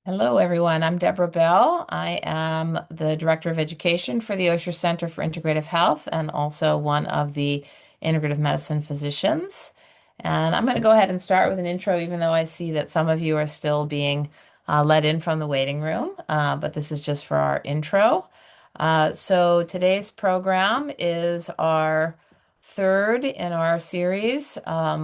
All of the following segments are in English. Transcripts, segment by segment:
Hello, everyone. I'm Debra Bell. I am the Director of Education for the Osher Center for Integrative Health and also one of the integrative medicine physicians. And I'm going to go ahead and start with an intro, even though I see that some of you are still being let in from the waiting room. But this is just for our intro. So today's program is our third in our series,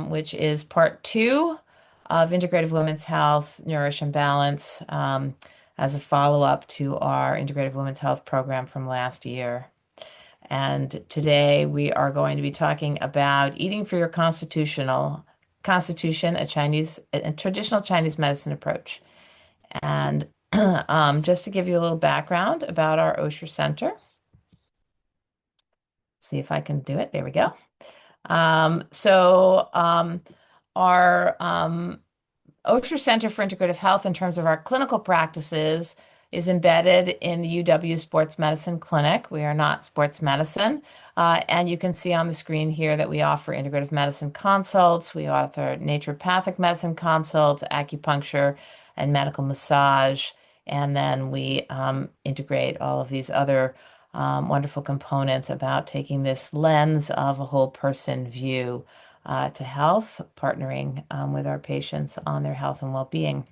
which is part two of Integrative Women's Health, Nourish and Balance, as a follow-up to our Integrative Women's Health program from last year. And today we are going to be talking about eating for your constitution, a traditional Chinese medicine approach. And just to give you a little background about our Osher Center, see if I can do it. There we go. Our Osher Center for Integrative Health, in terms of our clinical practices, is embedded in the UW Sports Medicine Clinic. We are not sports medicine. And you can see on the screen here that we offer integrative medicine consults. We offer naturopathic medicine consults, acupuncture, and medical massage. And then we integrate all of these other wonderful components about taking this lens of a whole person view to health, partnering with our patients on their health and well-being.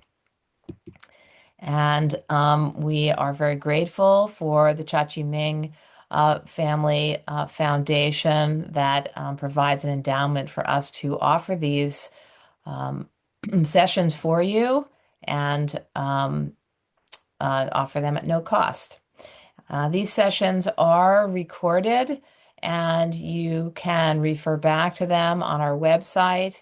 And we are very grateful for the Chachi Ming Family Foundation that provides an endowment for us to offer these sessions for you and offer them at no cost. These sessions are recorded and you can refer back to them on our website.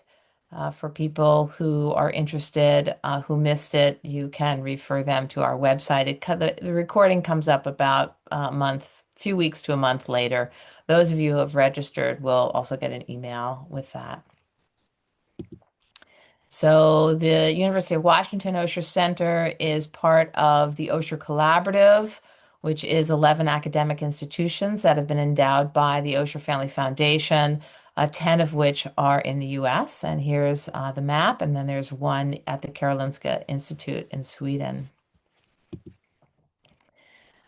For people who are interested, who missed it, you can refer them to our website. The recording comes up about few weeks to a month later. Those of you who have registered will also get an email with that. So the University of Washington Osher Center is part of the Osher Collaborative, which is 11 academic institutions that have been endowed by the Osher Family Foundation, 10 of which are in the US. And here's the map, and then there's one at the Karolinska Institute in Sweden.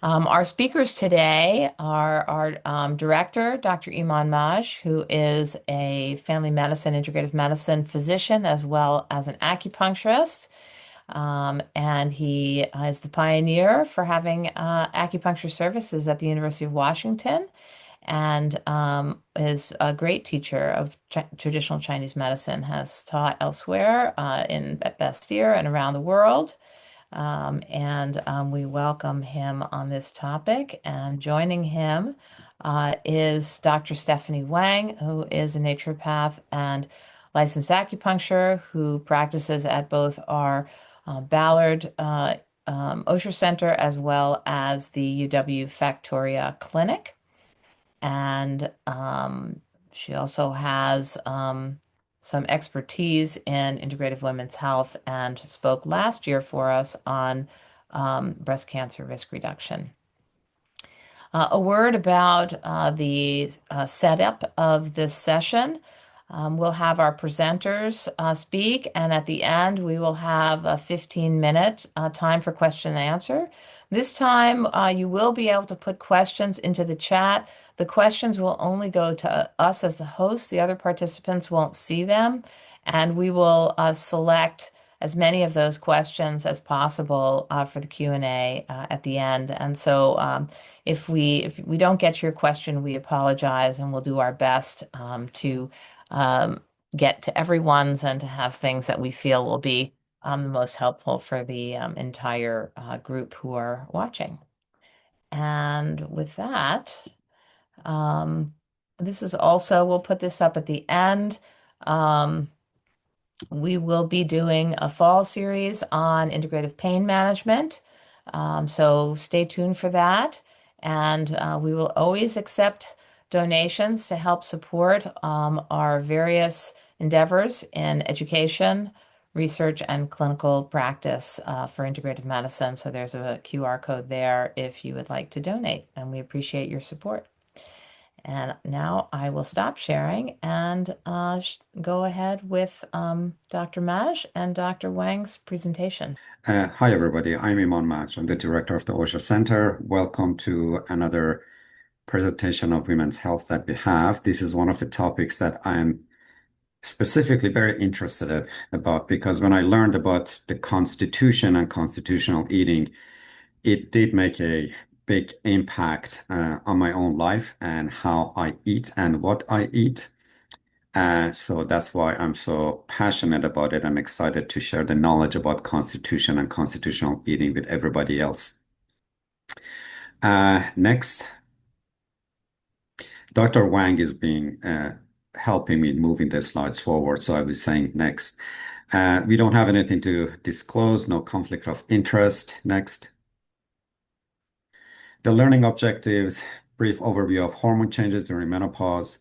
Our speakers today are our director, Dr. Iman Maj, who is a family medicine, integrative medicine physician, as well as an acupuncturist. And he is the pioneer for having acupuncture services at the University of Washington and is a great teacher of traditional Chinese medicine, has taught elsewhere at Bastyr and around the world. We welcome him on this topic. And joining him is Dr. Stephanie Wang, who is a naturopath and licensed acupuncture who practices at both our Ballard Osher Center as well as the UW Factoria Clinic. And she also has some expertise in integrative women's health and spoke last year for us on breast cancer risk reduction. A word about the setup of this session. We'll have our presenters speak, and at the end, we will have a 15-minute time for question and answer. This time, you will be able to put questions into the chat. The questions will only go to us as the hosts. The other participants won't see them, and we will select as many of those questions as possible for the Q&A at the end. And so if we don't get your question, we apologize, and we'll do our best to get to everyone's and to have things that we feel will be the most helpful for the entire group who are watching. And with that, this is also, we'll put this up at the end. We will be doing a fall series on integrative pain management. So stay tuned for that. And we will always accept donations to help support our various endeavors in education, research, and clinical practice for integrative medicine. So there's a QR code there if you would like to donate, and we appreciate your support. And now I will stop sharing and go ahead with Dr. Maj and Dr. Wang's presentation. Hi, everybody. I'm Iman Maj. I'm the director of the OSHA Center. Welcome to another presentation of women's health that we have. This is one of the topics that I'm specifically very interested about because when I learned about the Constitution and constitutional eating, it did make a big impact on my own life and how I eat and what I eat. So that's why I'm so passionate about it and excited to share the knowledge about Constitution and constitutional eating with everybody else. Next, Dr. Wang is being helping me moving the slides forward. So I was saying next. We don't have anything to disclose, no conflict of interest. Next. The learning objectives, brief overview of hormone changes during menopause,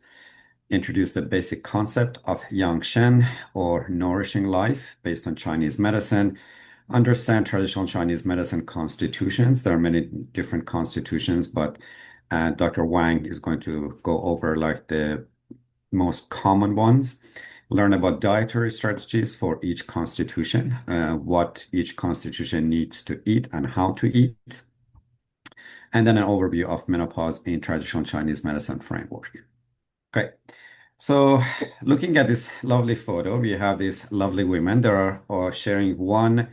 introduce the basic concept of Yang Shen or nourishing life based on Chinese medicine, understand traditional Chinese medicine constitutions. There are many different constitutions, but Dr. Wang is going to go over like the most common ones. Learn about dietary strategies for each constitution, what each constitution needs to eat and how to eat, and then an overview of menopause in traditional Chinese medicine framework. Great. So looking at this lovely photo, we have these lovely women. They are all sharing one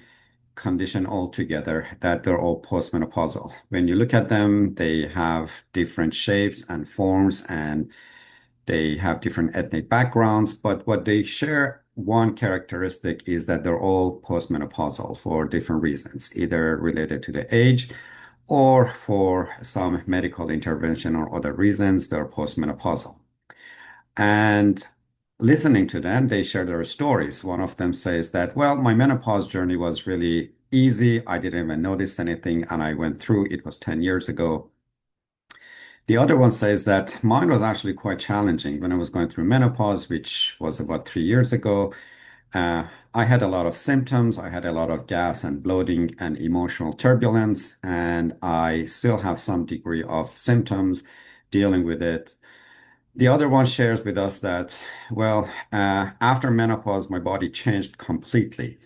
condition altogether, that they're all postmenopausal. When you look at them, they have different shapes and forms, and they have different ethnic backgrounds. But what they share, one characteristic is that they're all postmenopausal for different reasons, either related to the age or for some medical intervention or other reasons, they're postmenopausal. And listening to them, they share their stories. One of them says that, well, my menopause journey was really easy. I didn't even notice anything, and I went through. It was 10 years ago. The other one says that mine was actually quite challenging when I was going through menopause, which was about 3 years ago. I had a lot of symptoms. I had a lot of gas and bloating and emotional turbulence, and I still have some degree of symptoms dealing with it. The other one shares with us that, well, after menopause, my body changed completely.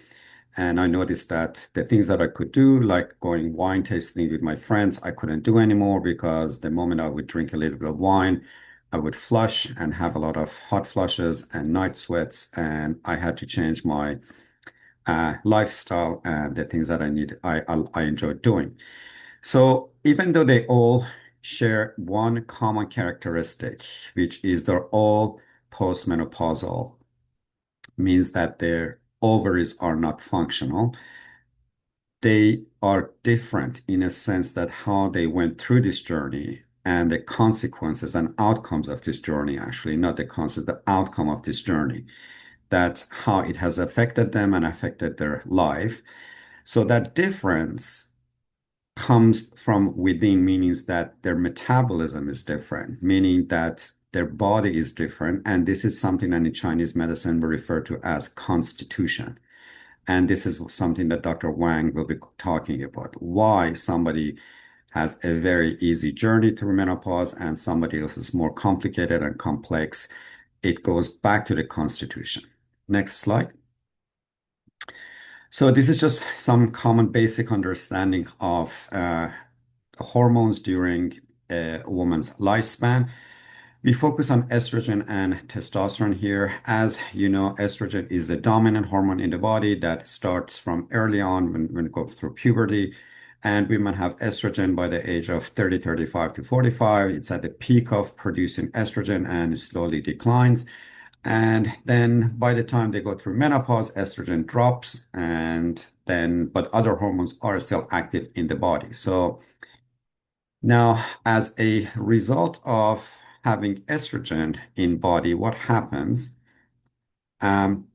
And I noticed that the things that I could do, like going wine tasting with my friends, I couldn't do anymore because the moment I would drink a little bit of wine, I would flush and have a lot of hot flushes and night sweats. And I had to change my lifestyle and the things that I enjoyed doing. So even though they all share one common characteristic, which is they're all postmenopausal, means that their ovaries are not functional. They are different in a sense that how they went through this journey and the consequences and outcomes of this journey, actually, not the concept, the outcome of this journey, that's how it has affected them and affected their life. So that difference comes from within, means that their metabolism is different, meaning that their body is different. And this is something that in Chinese medicine we refer to as constitution. And this is something that Dr. Wang will be talking about, why somebody has a very easy journey through menopause and somebody else is more complicated and complex. It goes back to the constitution. Next slide. So this is just some common basic understanding of hormones during a woman's lifespan. We focus on estrogen and testosterone here. As you know, estrogen is the dominant hormone in the body that starts from early on when we go through puberty. And women have estrogen by the age of 30, 35 to 45. It's at the peak of producing estrogen and it slowly declines. And then by the time they go through menopause, estrogen drops, but other hormones are still active in the body. So now, as a result of having estrogen in body, what happens? Um,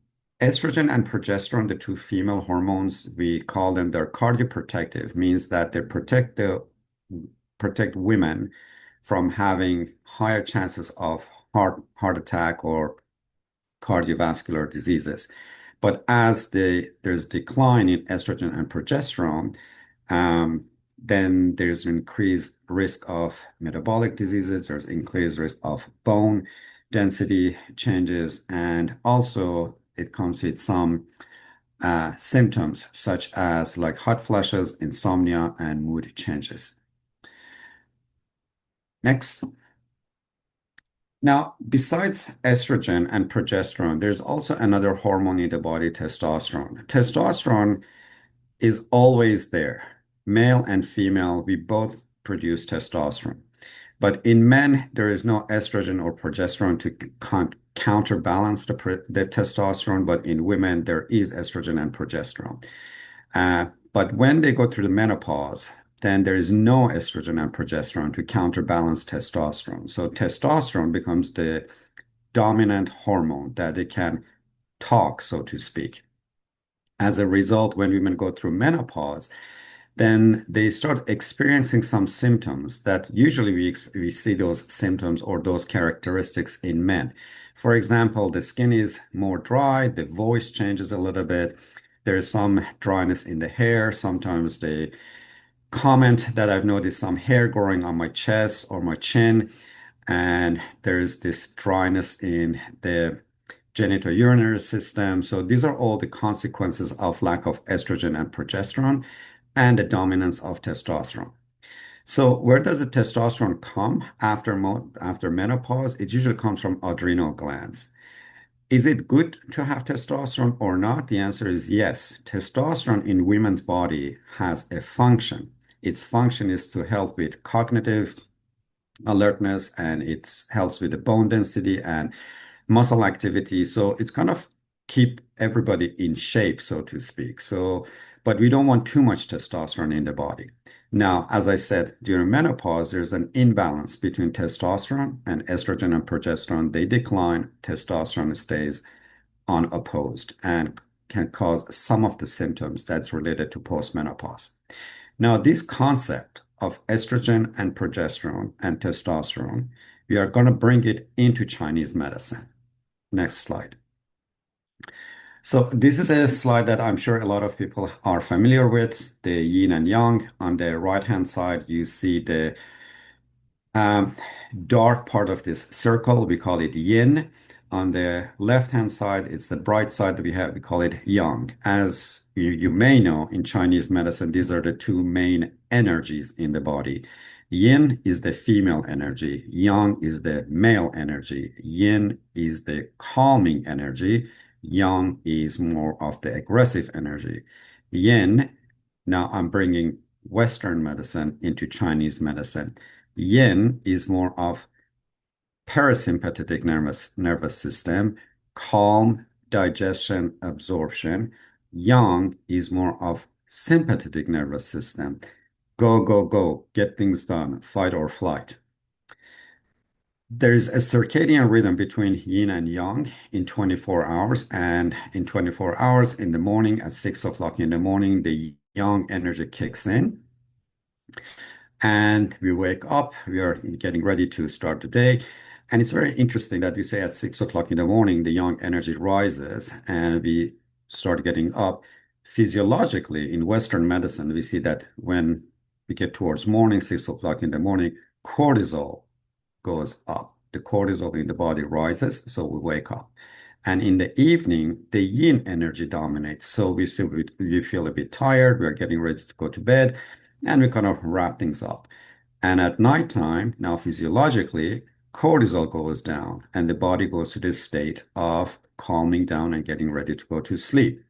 Estrogen and progesterone, the two female hormones, we call them, they're cardioprotective, means that they protect women from having higher chances of heart attack or cardiovascular diseases. But as there's decline in estrogen and progesterone, um, then there's an increased risk of metabolic diseases, there's increased risk of bone density changes, and also it comes with some symptoms such as like hot flashes, insomnia, and mood changes. Next. Now, besides estrogen and progesterone, there's also another hormone in the body, testosterone. Testosterone is always there. Male and female, we both produce testosterone. But in men, there is no estrogen or progesterone to counterbalance the testosterone, but in women, there is estrogen and progesterone. But when they go through the menopause, then there is no estrogen and progesterone to counterbalance testosterone. So testosterone becomes the dominant hormone that they can talk, so to speak. As a result, when women go through menopause, then they start experiencing some symptoms that usually we see those symptoms or those characteristics in men. For example, the skin is more dry, the voice changes a little bit, there's some dryness in the hair. Sometimes they comment that I've noticed some hair growing on my chest or my chin, and there's this dryness in the genitourinary system. So these are all the consequences of lack of estrogen and progesterone and the dominance of testosterone. So where does the testosterone come after menopause? It usually comes from adrenal glands. Is it good to have testosterone or not? The answer is yes. Testosterone in women's body has a function. Its function is to help with cognitive alertness, and it helps with the bone density and muscle activity. So it's kind of keep everybody in shape, so to speak. So, but we don't want too much testosterone in the body. Now, as I said, during menopause, there's an imbalance between testosterone and estrogen and progesterone. They decline, testosterone stays unopposed and can cause some of the symptoms that's related to postmenopause. Now, this concept of estrogen and progesterone and testosterone, we are going to bring it into Chinese medicine. Next slide. So this is a slide that I'm sure a lot of people are familiar with, the yin and yang. On the right-hand side, you see the um, dark part of this circle. We call it yin. On the left-hand side, it's the bright side that we have. We call it yang. As you may know, in Chinese medicine, these are the two main energies in the body. Yin is the female energy. Yang is the male energy. Yin is the calming energy. Yang is more of the aggressive energy. Yin, now I'm bringing Western medicine into Chinese medicine. Yin is more of parasympathetic nervous system, calm, digestion, absorption. Yang is more of sympathetic nervous system. Go, go, go, get things done, fight or flight. There's a circadian rhythm between yin and yang in 24 hours, and in 24 hours in the morning at 6 o'clock in the morning, the yang energy kicks in. And we wake up, we are getting ready to start the day. And it's very interesting that we say at 6 o'clock in the morning, the yang energy rises and we start getting up. Physiologically, in Western medicine, we see that when we get towards morning, 6 o'clock in the morning, cortisol goes up. The cortisol in the body rises, so we wake up. And in the evening, the yin energy dominates. So we feel a bit tired, we're getting ready to go to bed, and we kind of wrap things up. And at nighttime, now physiologically, cortisol goes down and the body goes to this state of calming down and getting ready to go to sleep.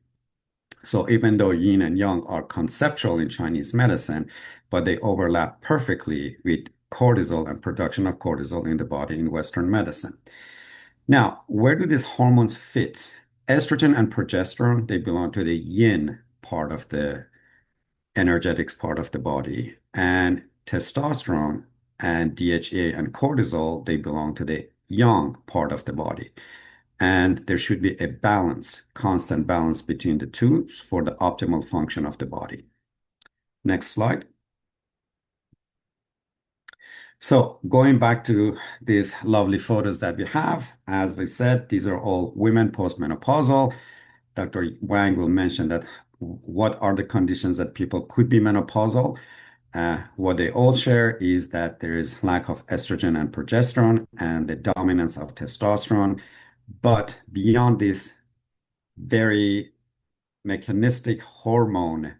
So even though yin and yang are conceptual in Chinese medicine, but they overlap perfectly with cortisol and production of cortisol in the body in Western medicine. Now, where do these hormones fit? Estrogen and progesterone, they belong to the yin part of the energetics part of the body. And testosterone and DHEA and cortisol, they belong to the yang part of the body. And there should be a balance, constant balance between the two for the optimal function of the body. Next slide. So going back to these lovely photos that we have, as we said, these are all women postmenopausal. Dr. Wang will mention that what are the conditions that people could be menopausal. What they all share is that there is lack of estrogen and progesterone and the dominance of testosterone. But beyond this very mechanistic hormone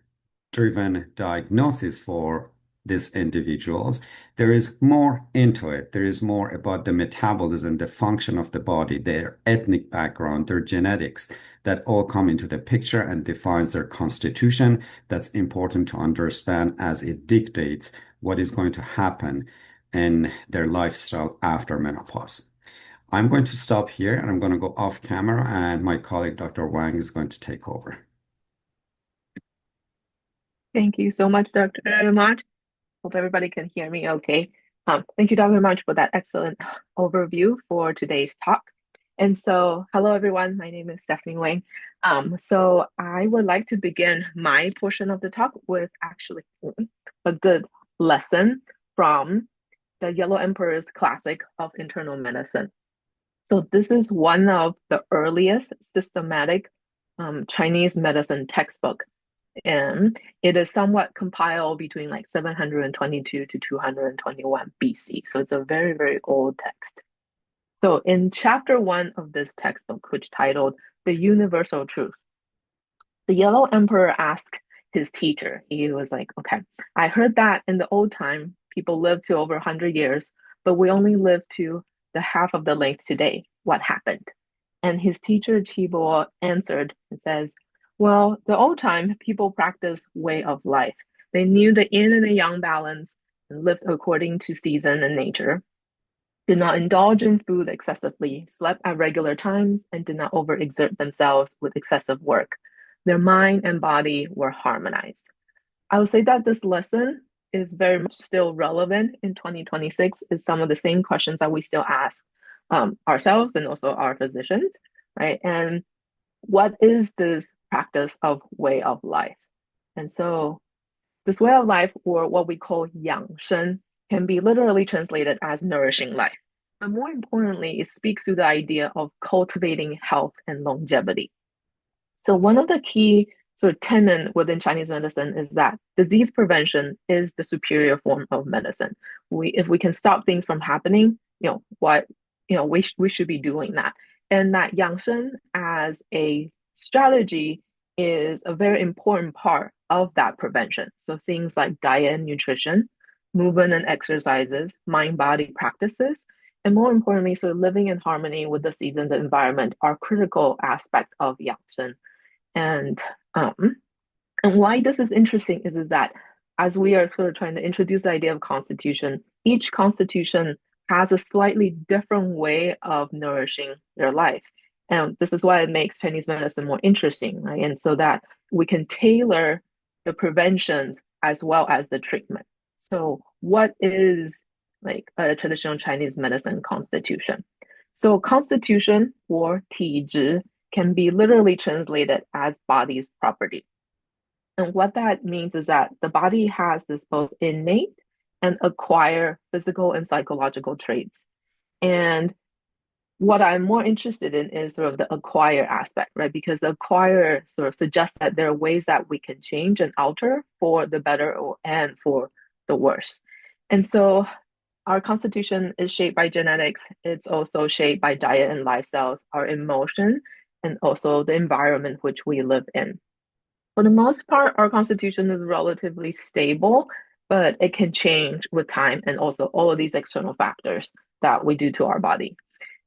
driven diagnosis for these individuals, there is more into it. There is more about the metabolism, the function of the body, their ethnic background, their genetics that all come into the picture and defines their constitution. That's important to understand as it dictates what is going to happen in their lifestyle after menopause. I'm going to stop here and I'm going to go off camera, and my colleague Dr. Wang is going to take over. Thank you so much, Dr. Mott. Hope everybody can hear me okay. Thank you, Dr. Mott, for that excellent overview for today's talk. And so, hello, everyone. My name is Stephanie Wang. So I would like to begin my portion of the talk with actually a good lesson from the Yellow Emperor's Classic of Internal Medicine. So this is one of the earliest systematic Chinese medicine textbook, and it is somewhat compiled between like 722 to 221 BC. So it's a very, very old text. So in chapter 1 of this textbook, which titled The Universal Truth, the Yellow Emperor asked his teacher, he was like, okay, I heard that in the old time, people lived to over 100 years, but we only live to the half of the length today. What happened? And his teacher, Chibo, answered and says, well, the old time, people practiced way of life. They knew the yin and the yang balance and lived according to season and nature, did not indulge in food excessively, slept at regular times, and did not overexert themselves with excessive work. Their mind and body were harmonized. I would say that this lesson is very much still relevant in 2026, is some of the same questions that we still ask ourselves and also our physicians, right? And what is this practice of way of life? And so this way of life, or what we call 养生, can be literally translated as nourishing life. But more importantly, it speaks to the idea of cultivating health and longevity. So one of the key sort of tenet within Chinese medicine is that disease prevention is the superior form of medicine. If we can stop things from happening, we should be doing that. And that 养生 as a strategy is a very important part of that prevention. So things like diet and nutrition, movement and exercises, mind-body practices, and more importantly, so living in harmony with the seasons and environment are critical aspect of 养生. And why this is interesting is that as we are sort of trying to introduce the idea of constitution, each constitution has a slightly different way of nourishing their life. And this is why it makes Chinese medicine more interesting, right? And so that we can tailor the preventions as well as the treatment. So what is like a traditional Chinese medicine constitution? So constitution or 体质 can be literally translated as body's property. And what that means is that the body has this both innate and acquire physical and psychological traits. And what I'm more interested in is sort of the acquire aspect, right? Because the acquire sort of suggests that there are ways that we can change and alter for the better and for the worse. And so our constitution is shaped by genetics. It's also shaped by diet and lifestyles, our emotion, and also the environment which we live in. For the most part, our constitution is relatively stable, but it can change with time and also all of these external factors that we do to our body.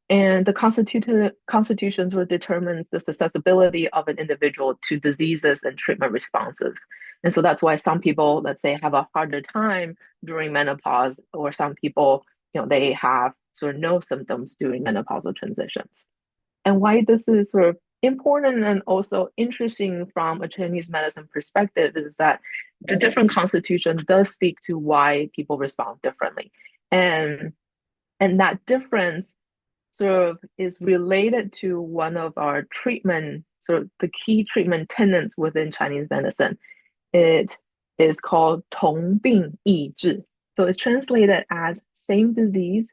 And the constitutions will determine the susceptibility of an individual to diseases and treatment responses. And so that's why some people, let's say, have a harder time during menopause, or some people, they have sort of no symptoms during menopausal transitions. And why this is sort of important and also interesting from a Chinese medicine perspective is that the different constitution does speak to why people respond differently. And that difference sort of is related to one of our treatment, sort of the key treatment tenets within Chinese medicine. It is called 同病异治. So it's translated as same disease,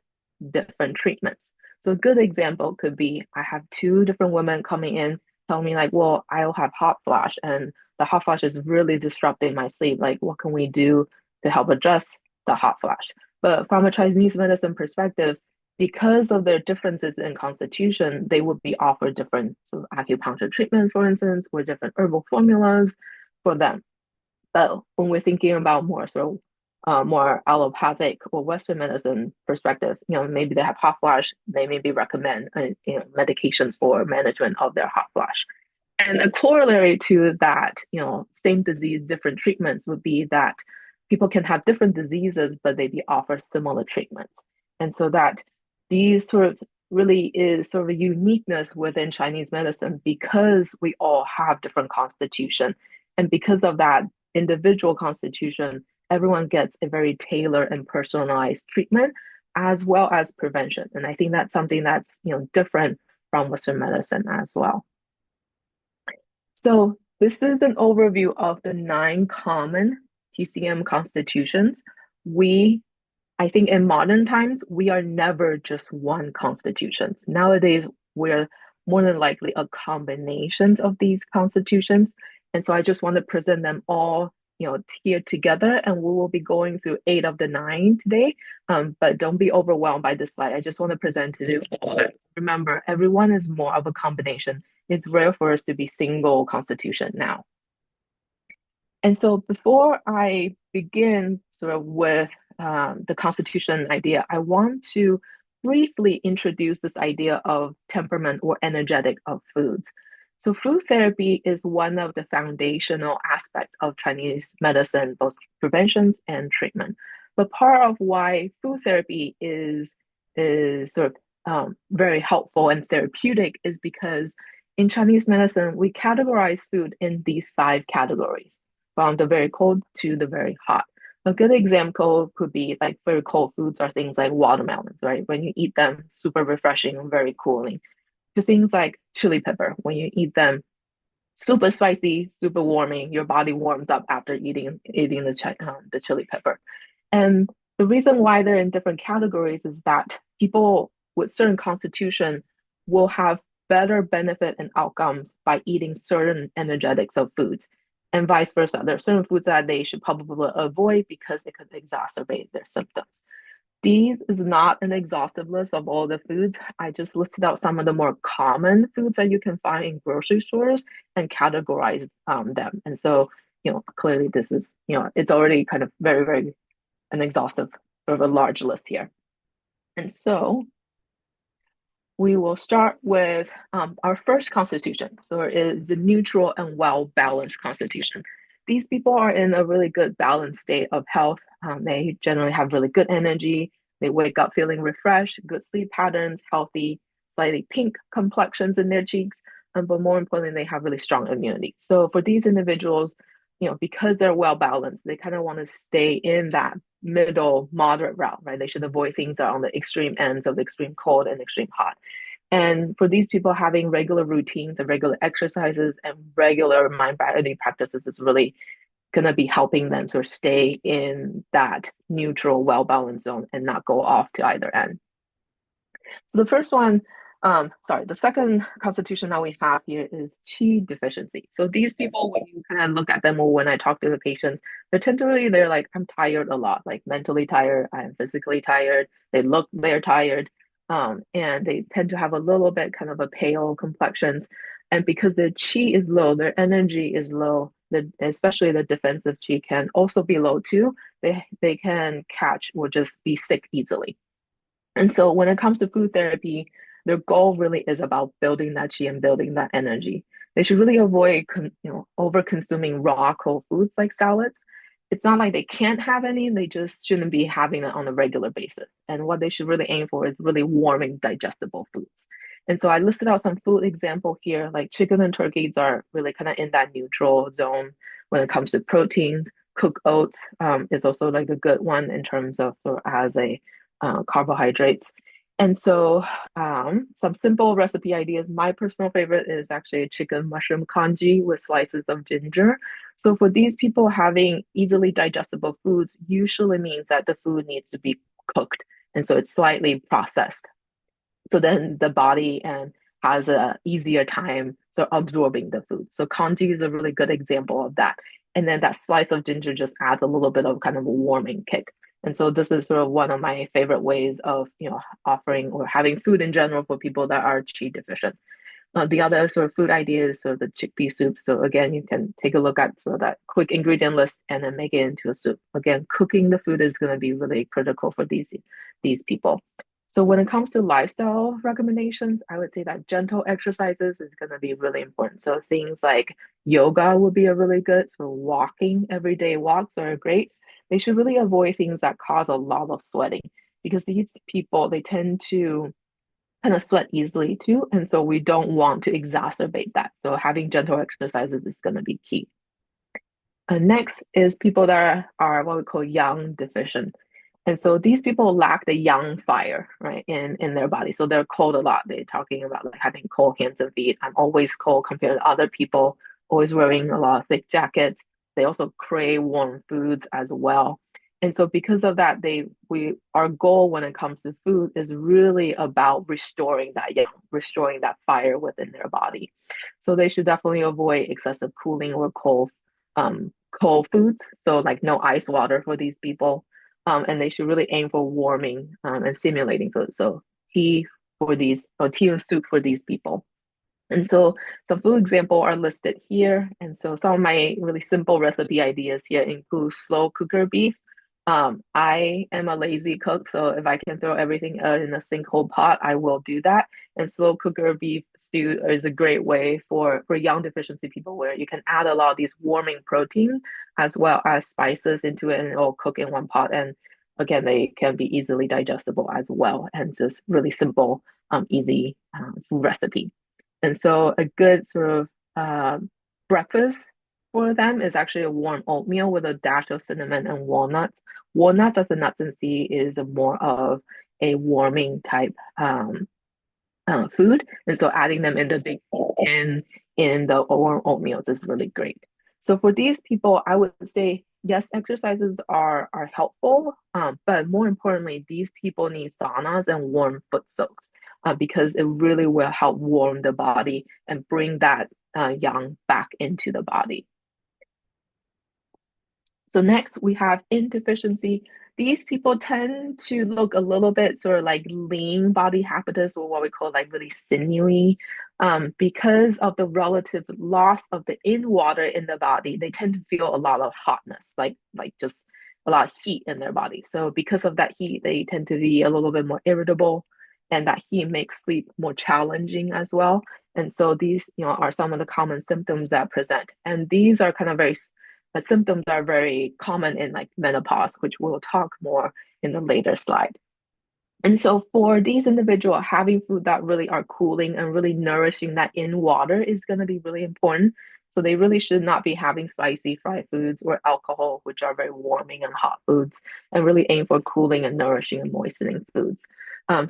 different treatments. So a good example could be, I have two different women coming in, telling me like, well, I'll have hot flash and the hot flash is really disrupting my sleep. Like, what can we do to help address the hot flash. But from a Chinese medicine perspective, because of their differences in constitution, they would be offered different sort of acupuncture treatment, for instance, or different herbal formulas for them. But when we're thinking about more sort of more allopathic or Western medicine perspective, maybe they have hot flash, they maybe recommend medications for management of their hot flash. And a corollary to that, same disease, different treatments would be that people can have different diseases, but they be offered similar treatments. And so that these sort of really is sort of a uniqueness within Chinese medicine because we all have different constitution. And because of that individual constitution, everyone gets a very tailored and personalized treatment as well as prevention. And I think that's something that's, different from Western medicine as well. So this is an overview of the 9 common TCM constitutions. I think in modern times, we are never just one constitution. Nowadays, we're more than likely a combination of these constitutions. And so I just want to present them all, here together, and we will be going through 8 of the 9 today. But don't be overwhelmed by this slide. I just want to present to you. Remember, everyone is more of a combination. It's rare for us to be single constitution now. And so before I begin sort of with the constitution idea, I want to briefly introduce this idea of temperament or energetic of foods. So food therapy is one of the foundational aspects of Chinese medicine, both prevention and treatment. But part of why food therapy is sort of very helpful and therapeutic is because in Chinese medicine, we categorize food in these 5 categories, from the very cold to the very hot. A good example could be like very cold foods are things like watermelons, right? When you eat them, super refreshing and very cooling. To things like chili pepper, when you eat them, super spicy, super warming. Your body warms up after eating the chili pepper. And the reason why they're in different categories is that people with certain constitution will have better benefit and outcomes by eating certain energetics of foods, and vice versa. There are certain foods that they should probably avoid because it could exacerbate their symptoms. These is not an exhaustive list of all the foods. I just listed out some of the more common foods that you can find in grocery stores and categorize them. And so, clearly this is, it's already kind of very, very an exhaustive sort of a large list here. And so we will start with our first constitution. So it is a neutral and well-balanced constitution. These people are in a really good balanced state of health. They generally have really good energy. They wake up feeling refreshed, good sleep patterns, healthy, slightly pink complexions in their cheeks. But more importantly, they have really strong immunity. So for these individuals, because they're well balanced, they kind of want to stay in that middle moderate route, right? They should avoid things that are on the extreme ends of the extreme cold and extreme hot. And for these people, having regular routines and regular exercises and regular mind body practices is really going to be helping them sort of stay in that neutral, well-balanced zone and not go off to either end. So the first one, the second constitution that we have here is qi deficiency. So these people, when you kind of look at them or when I talk to the patients, they're like, I'm tired a lot, like mentally tired, I'm physically tired, they're tired. And they tend to have a little bit kind of a pale complexions. And because their qi is low, their energy is low, especially the defensive qi can also be low too. They can catch or just be sick easily. And so when it comes to food therapy, their goal really is about building that qi and building that energy. They should really avoid, over consuming raw cold foods like salads. It's not like they can't have any, they just shouldn't be having it on a regular basis. And what they should really aim for is really warming, digestible foods. And so I listed out some food example here, like chicken and turkeys are really kind of in that neutral zone when it comes to proteins. Cooked oats is also like a good one in terms of as a carbohydrates. And so some simple recipe ideas. My personal favorite is actually a chicken mushroom congee with slices of ginger. So for these people, having easily digestible foods usually means that the food needs to be cooked. And so it's slightly processed. So then the body and has a easier time so absorbing the food. So congee is a really good example of that. And then that slice of ginger just adds a little bit of kind of a warming kick. And so this is sort of one of my favorite ways of, offering or having food in general for people that are qi deficient. The other sort of food idea is sort of the chickpea soup. So again, you can take a look at sort of that quick ingredient list and then make it into a soup. Again, cooking the food is going to be really critical for these people. So when it comes to lifestyle recommendations, I would say that gentle exercises is going to be really important. So things like yoga would be a really good, so walking, everyday walks are great. They should really avoid things that cause a lot of sweating because these people, they tend to kind of sweat easily too. And so we don't want to exacerbate that. So having gentle exercises is going to be key. And next is people that are what we call yang deficient. And so these people lack the yang fire, right, in their body. So they're cold a lot. They're talking about like having cold hands and feet. I'm always cold compared to other people, always wearing a lot of thick jackets. They also crave warm foods as well. And so because of that, our goal when it comes to food is really about restoring that yang, restoring that fire within their body. So they should definitely avoid excessive cooling or cold foods. So like no ice water for these people. And they should really aim for warming and stimulating food. So tea for these, or tea and soup for these people. And so some food examples are listed here. And so some of my really simple recipe ideas here include slow cooker beef. I am a lazy cook, so if I can throw everything in a single pot, I will do that. And slow cooker beef stew is a great way for young deficiency people where you can add a lot of these warming proteins as well as spices into it and it'll cook in one pot. And again, they can be easily digestible as well. And just really simple, easy food recipe. And so a good sort of breakfast for them is actually a warm oatmeal with a dash of cinnamon and walnuts. Walnuts as a nuts and seed is more of a warming type food. And so adding them in the big in the warm oatmeals is really great. So for these people, I would say yes, exercises are helpful, but more importantly, these people need saunas and warm foot soaks because it really will help warm the body and bring that yang back into the body. So next we have insufficiency. These people tend to look a little bit sort of like lean body habitus or what we call like really sinewy. Because of the relative loss of the in water in the body, they tend to feel a lot of hotness, like just a lot of heat in their body. So because of that heat, they tend to be a little bit more irritable, and that heat makes sleep more challenging as well. And so these, are some of the common symptoms that present. And these are kind of but symptoms are very common in like menopause, which we'll talk more in the later slide. And so for these individuals, having food that really are cooling and really nourishing that in water is going to be really important. So they really should not be having spicy fried foods or alcohol, which are very warming and hot foods, and really aim for cooling and nourishing and moistening foods.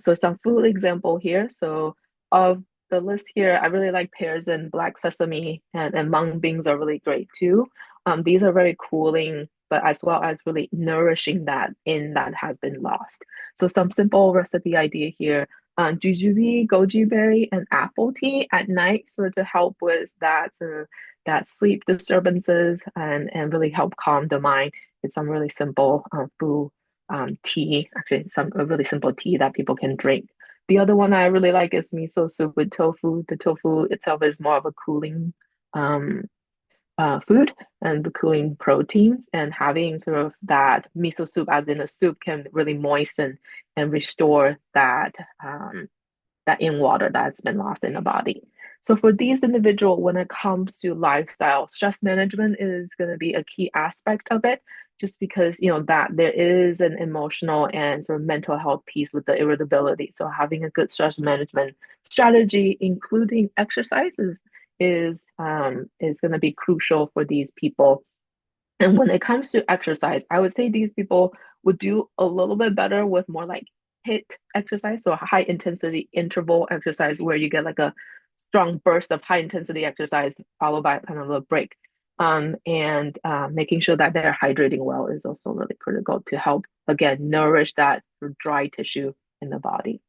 So some food example here. So of the list here, I really like pears and black sesame and mung beans are really great too. These are very cooling, but as well as really nourishing that that has been lost. So some simple recipe idea here. Jujube, goji berry, and apple tea at night, sort of to help with that sleep disturbances and really help calm the mind. It's some really simple food tea, actually some a really simple tea that people can drink. The other one I really like is miso soup with tofu. The tofu itself is more of a cooling food and the cooling proteins, and having sort of that miso soup as in a soup can really moisten and restore that in water that's been lost in the body. So for these individuals, when it comes to lifestyle, stress management is going to be a key aspect of it, just because that there is an emotional and sort of mental health piece with the irritability. So having a good stress management strategy, including exercises, is going to be crucial for these people. And when it comes to exercise, I would say these people would do a little bit better with more like HIIT exercise, so high intensity interval exercise where you get like a strong burst of high intensity exercise followed by kind of a break. And making sure that they're hydrating well is also really critical to help, again, nourish that dry tissue in the body.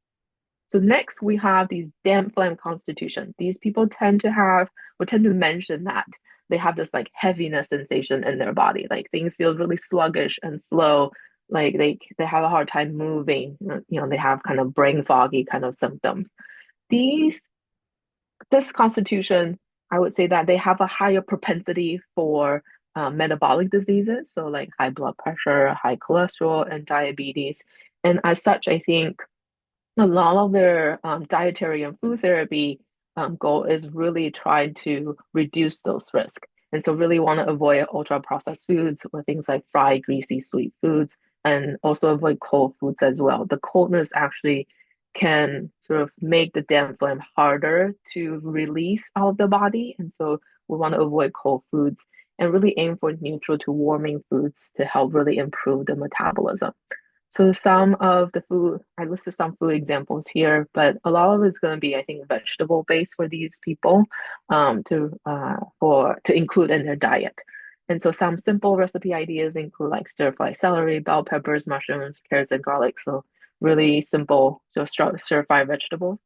So next we have these damp phlegm constitution. These people tend to mention that they have this like heaviness sensation in their body, like things feel really sluggish and slow, like they have a hard time moving, they have kind of brain foggy kind of symptoms. These this constitution, I would say that they have a higher propensity for metabolic diseases, so like high blood pressure, high cholesterol, and diabetes. And as such, I think a lot of their dietary and food therapy goal is really trying to reduce those risks. And so really want to avoid ultra processed foods or things like fried, greasy, sweet foods, and also avoid cold foods as well. The coldness actually can sort of make the damn phlegm harder to release out of the body. And so we want to avoid cold foods and really aim for neutral to warming foods to help really improve the metabolism. So some of the food, I listed some food examples here, but a lot of it's going to be, I think, vegetable based for these people to include in their diet. And so some simple recipe ideas include like stir fry celery, bell peppers, mushrooms, carrots, and garlic. So really simple, just stir fry vegetables.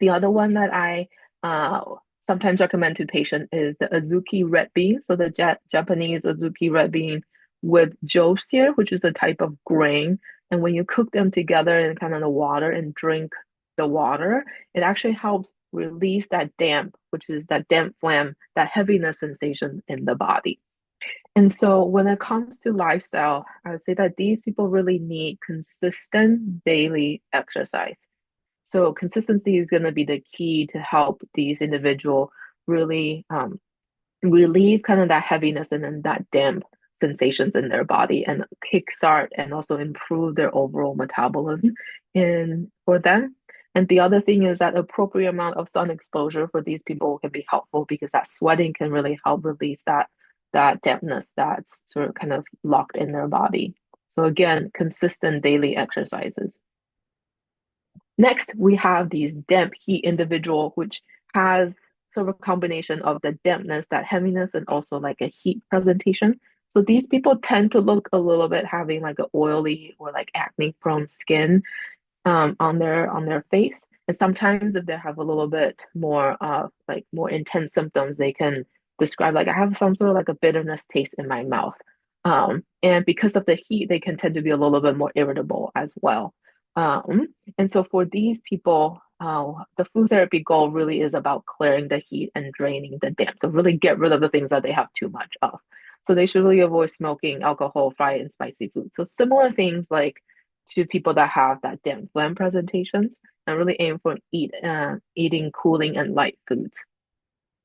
The other one that I uh, sometimes recommend to patients is the azuki red bean. So the Japanese azuki red bean with jostir, which is a type of grain. And when you cook them together in kind of the water and drink the water, it actually helps release that damp, which is that damp phlegm, that heaviness sensation in the body. And so when it comes to lifestyle, I would say that these people really need consistent daily exercise. So consistency is going to be the key to help these individual really relieve kind of that heaviness and then that damp sensations in their body and kickstart and also improve their overall metabolism in for them. And the other thing is that appropriate amount of sun exposure for these people can be helpful because that sweating can really help release that dampness that's sort of kind of locked in their body. So again, consistent daily exercises. Next, we have these damp heat individual, which has sort of a combination of the dampness, that heaviness, and also like a heat presentation. So these people tend to look a little bit having like an oily or like acne prone skin on their face. And sometimes if they have a little bit more like more intense symptoms, they can describe like I have some sort of like a bitterness taste in my mouth. And because of the heat, they can tend to be a little bit more irritable as well. And so for these people, the food therapy goal really is about clearing the heat and draining the damp. So really get rid of the things that they have too much of. So they should really avoid smoking, alcohol, fried and spicy food. So similar things like to people that have that damp phlegm presentations and really aim for eating cooling and light foods.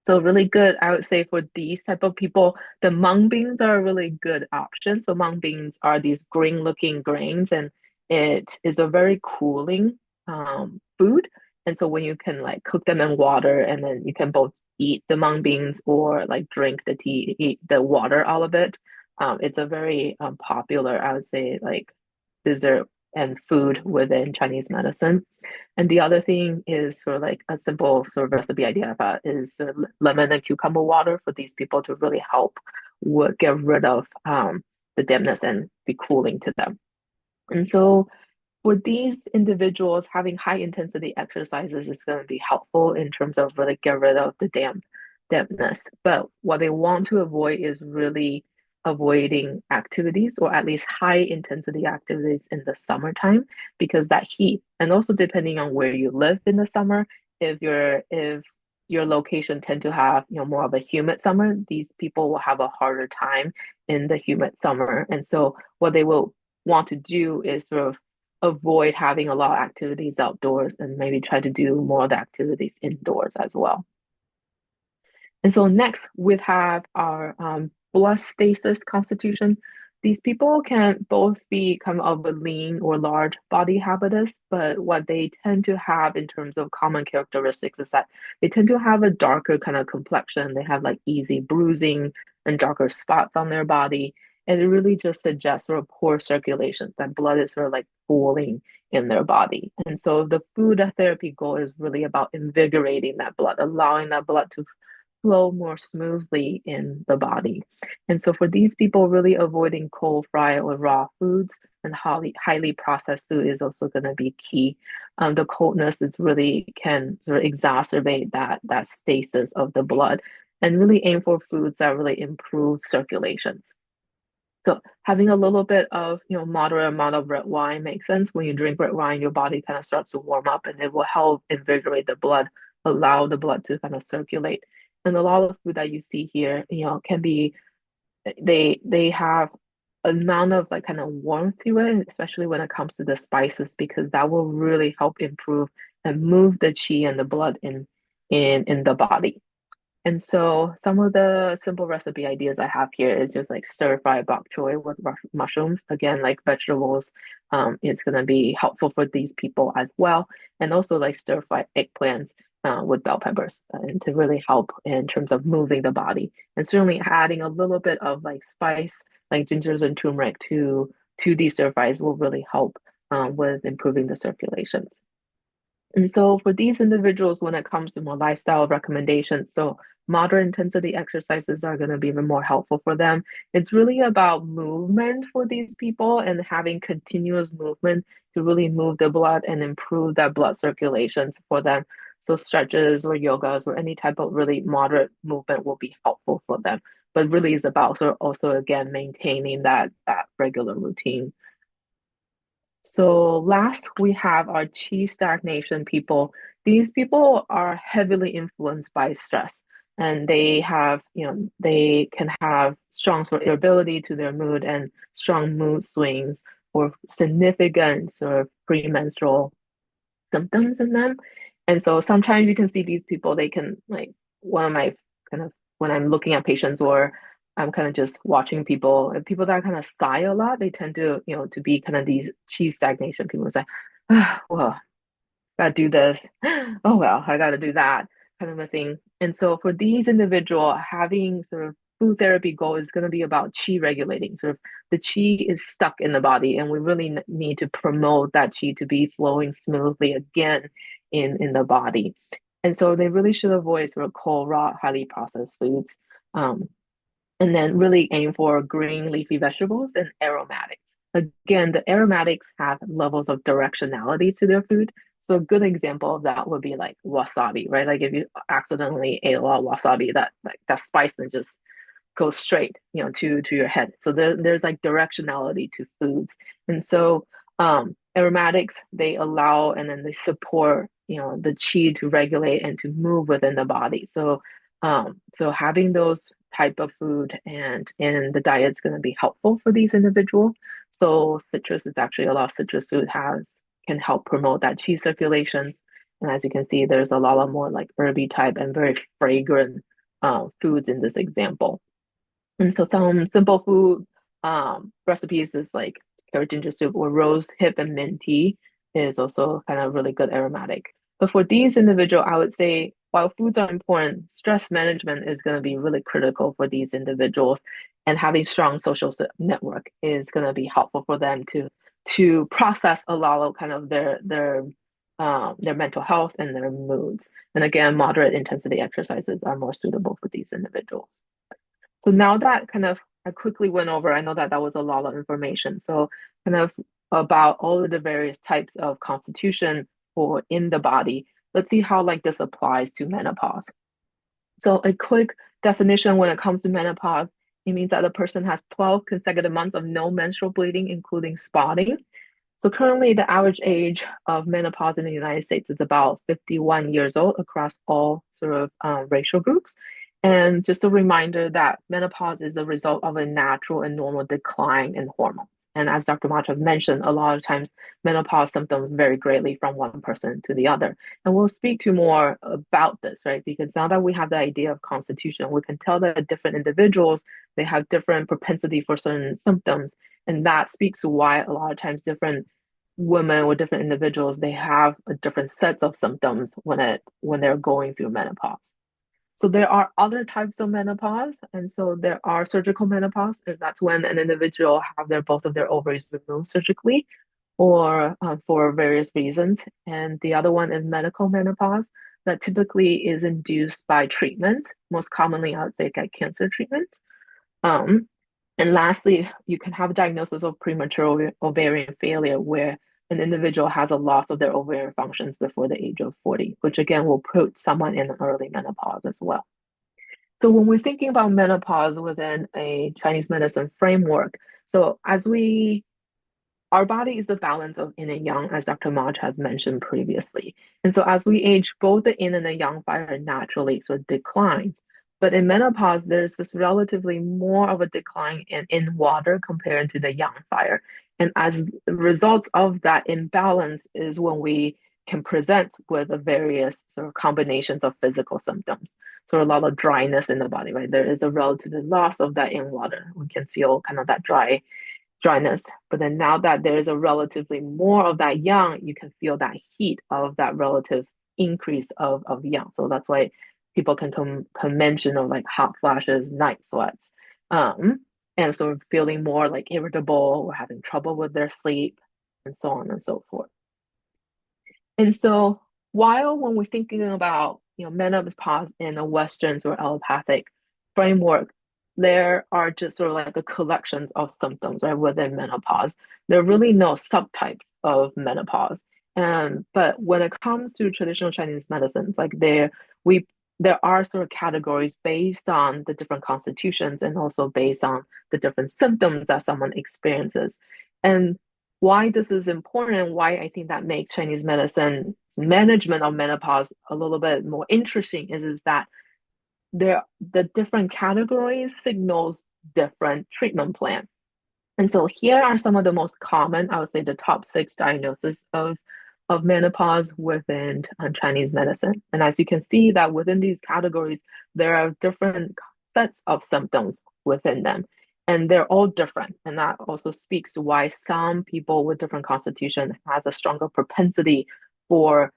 So really good, I would say for these type of people, the mung beans are a really good option. So mung beans are these green looking grains and it is a very cooling food. And so when you can like cook them in water and then you can both eat the mung beans or like drink the tea, eat the water out of it. It's a very popular, I would say, like dessert and food within Chinese medicine. And the other thing is sort of like a simple sort of recipe idea about is sort of lemon and cucumber water for these people to really help get rid of the dampness and be cooling to them. And so for these individuals, having high intensity exercises is going to be helpful in terms of really get rid of the dampness. But what they want to avoid is really avoiding activities or at least high intensity activities in the summertime because that heat and also depending on where you live in the summer, if your location tend to have more of a humid summer, these people will have a harder time in the humid summer. And so what they will want to do is sort of avoid having a lot of activities outdoors and maybe try to do more of the activities indoors as well. And so next we have our blood stasis constitution. These people can both be kind of a lean or large body habitus, but what they tend to have in terms of common characteristics is that they tend to have a darker kind of complexion. They have like easy bruising and darker spots on their body. And it really just suggests sort of poor circulation, that blood is sort of like pooling in their body. And so the food therapy goal is really about invigorating that blood, allowing that blood to flow more smoothly in the body. And so for these people, really avoiding cold, fried, or raw foods and highly processed food is also going to be key. The coldness is really can sort of exacerbate that stasis of the blood, and really aim for foods that really improve circulation. So having a little bit of, moderate amount of red wine makes sense. When you drink red wine, your body kind of starts to warm up and it will help invigorate the blood, allow the blood to kind of circulate. And a lot of food that you see here, can be they have amount of like kind of warmth to it, especially when it comes to the spices, because that will really help improve and move the qi and the blood in the body. And so some of the simple recipe ideas I have here is just like stir fry bok choy with mushrooms. Again, like vegetables, is going to be helpful for these people as well. And also like stir fry eggplants with bell peppers, and to really help in terms of moving the body. And certainly adding a little bit of like spice, like gingers and turmeric to these stir fries will really help with improving the circulations. And so for these individuals, when it comes to more lifestyle recommendations, so moderate intensity exercises are going to be more helpful for them. It's really about movement for these people and having continuous movement to really move the blood and improve that blood circulations for them. So stretches or yogas or any type of really moderate movement will be helpful for them. But really is about sort of also again maintaining that regular routine. So last, we have our chi stagnation people. These people are heavily influenced by stress, and they can have strong sort of irritability to their mood and strong mood swings or significant sort of premenstrual symptoms in them. And so sometimes you can see these people, they can like one of my kind of when I'm looking at patients or I'm kind of just watching people, and people that kind of sigh a lot, they tend to, to be kind of these chi stagnation people say, ah, well, gotta do this. Oh well, I gotta do that kind of a thing. And so for these individual, having sort of food therapy goal is going to be about chi regulating. Sort of the chi is stuck in the body, and we really need to promote that chi to be flowing smoothly again in the body. And so they really should avoid sort of cold, raw, highly processed foods. And then really aim for green leafy vegetables and aromatics. Again, the aromatics have levels of directionality to their food. So a good example of that would be like wasabi, right? Like if you accidentally ate a lot of wasabi, that spice and just goes straight, to your head. So there's like directionality to foods. And so aromatics, they allow and then they support, the chi to regulate and to move within the body. So having those type of food and in the diet is going to be helpful for these individuals. So citrus is actually a lot of citrus food can help promote that chi circulations. And as you can see, there's a lot of more like herby type and very fragrant foods in this example. And so some simple food recipes is like carrot ginger soup or rose hip and mint tea is also kind of really good aromatic. But for these individual, I would say while foods are important, stress management is going to be really critical for these individuals, and having strong social network is going to be helpful for them to process a lot of kind of their mental health and their moods. And again, moderate intensity exercises are more suitable for these individuals. So now that kind of I quickly went over, I know that that was a lot of information. So kind of about all of the various types of constitution for in the body. Let's see how like this applies to menopause. So a quick definition when it comes to menopause, it means that a person has 12 consecutive months of no menstrual bleeding, including spotting. So currently, the average age of menopause in the United States is about 51 years old across all sort of racial groups. And just a reminder that menopause is a result of a natural and normal decline in hormones. And as Dr. Mach mentioned, a lot of times menopause symptoms vary greatly from one person to the other. And we'll speak to more about this, right? Because now that we have the idea of constitution, we can tell that different individuals, they have different propensity for certain symptoms. And that speaks to why a lot of times different women or different individuals, they have a different sets of symptoms when they're going through menopause. So there are other types of menopause, and so there are surgical menopause, and that's when an individual have both of their ovaries removed surgically, or for various reasons. And the other one is medical menopause. that typically is induced by treatment. Most commonly, I would say like cancer treatments. Um, and lastly, you can have a diagnosis of premature ovarian failure where an individual has a loss of their ovarian functions before the age of 40, which again will put someone in early menopause as well. So when we're thinking about menopause within a Chinese medicine framework, so as we our body is a balance of yin and yang, as Dr. Maj has mentioned previously. And so as we age, both the yin and the yang fire naturally sort of declines. But in menopause, there's this relatively more of a decline in water compared to the yang fire. And as the results of that imbalance is when we can present with the various sort of combinations of physical symptoms. So a lot of dryness in the body, right? There is a relative loss of that in water. We can feel kind of that dryness. But then now that there's a relatively more of that yang, you can feel that heat of that relative increase of yang. So that's why people can mention of like hot flashes, night sweats. And so feeling more like irritable or having trouble with their sleep and so on and so forth. And so while when we're thinking about, menopause in a Western or allopathic framework, there are just sort of like a collection of symptoms, right, within menopause. There are really no subtypes of menopause. But when it comes to traditional Chinese medicines, like there are sort of categories based on the different constitutions and also based on the different symptoms that someone experiences. And why this is important, why I think that makes Chinese medicine management of menopause a little bit more interesting is that the different categories signals different treatment plan. And so here are some of the most common, I would say the top 6 diagnoses of menopause within Chinese medicine. And as you can see that within these categories, there are different sets of symptoms within them. And they're all different. And that also speaks to why some people with different constitution has a stronger propensity for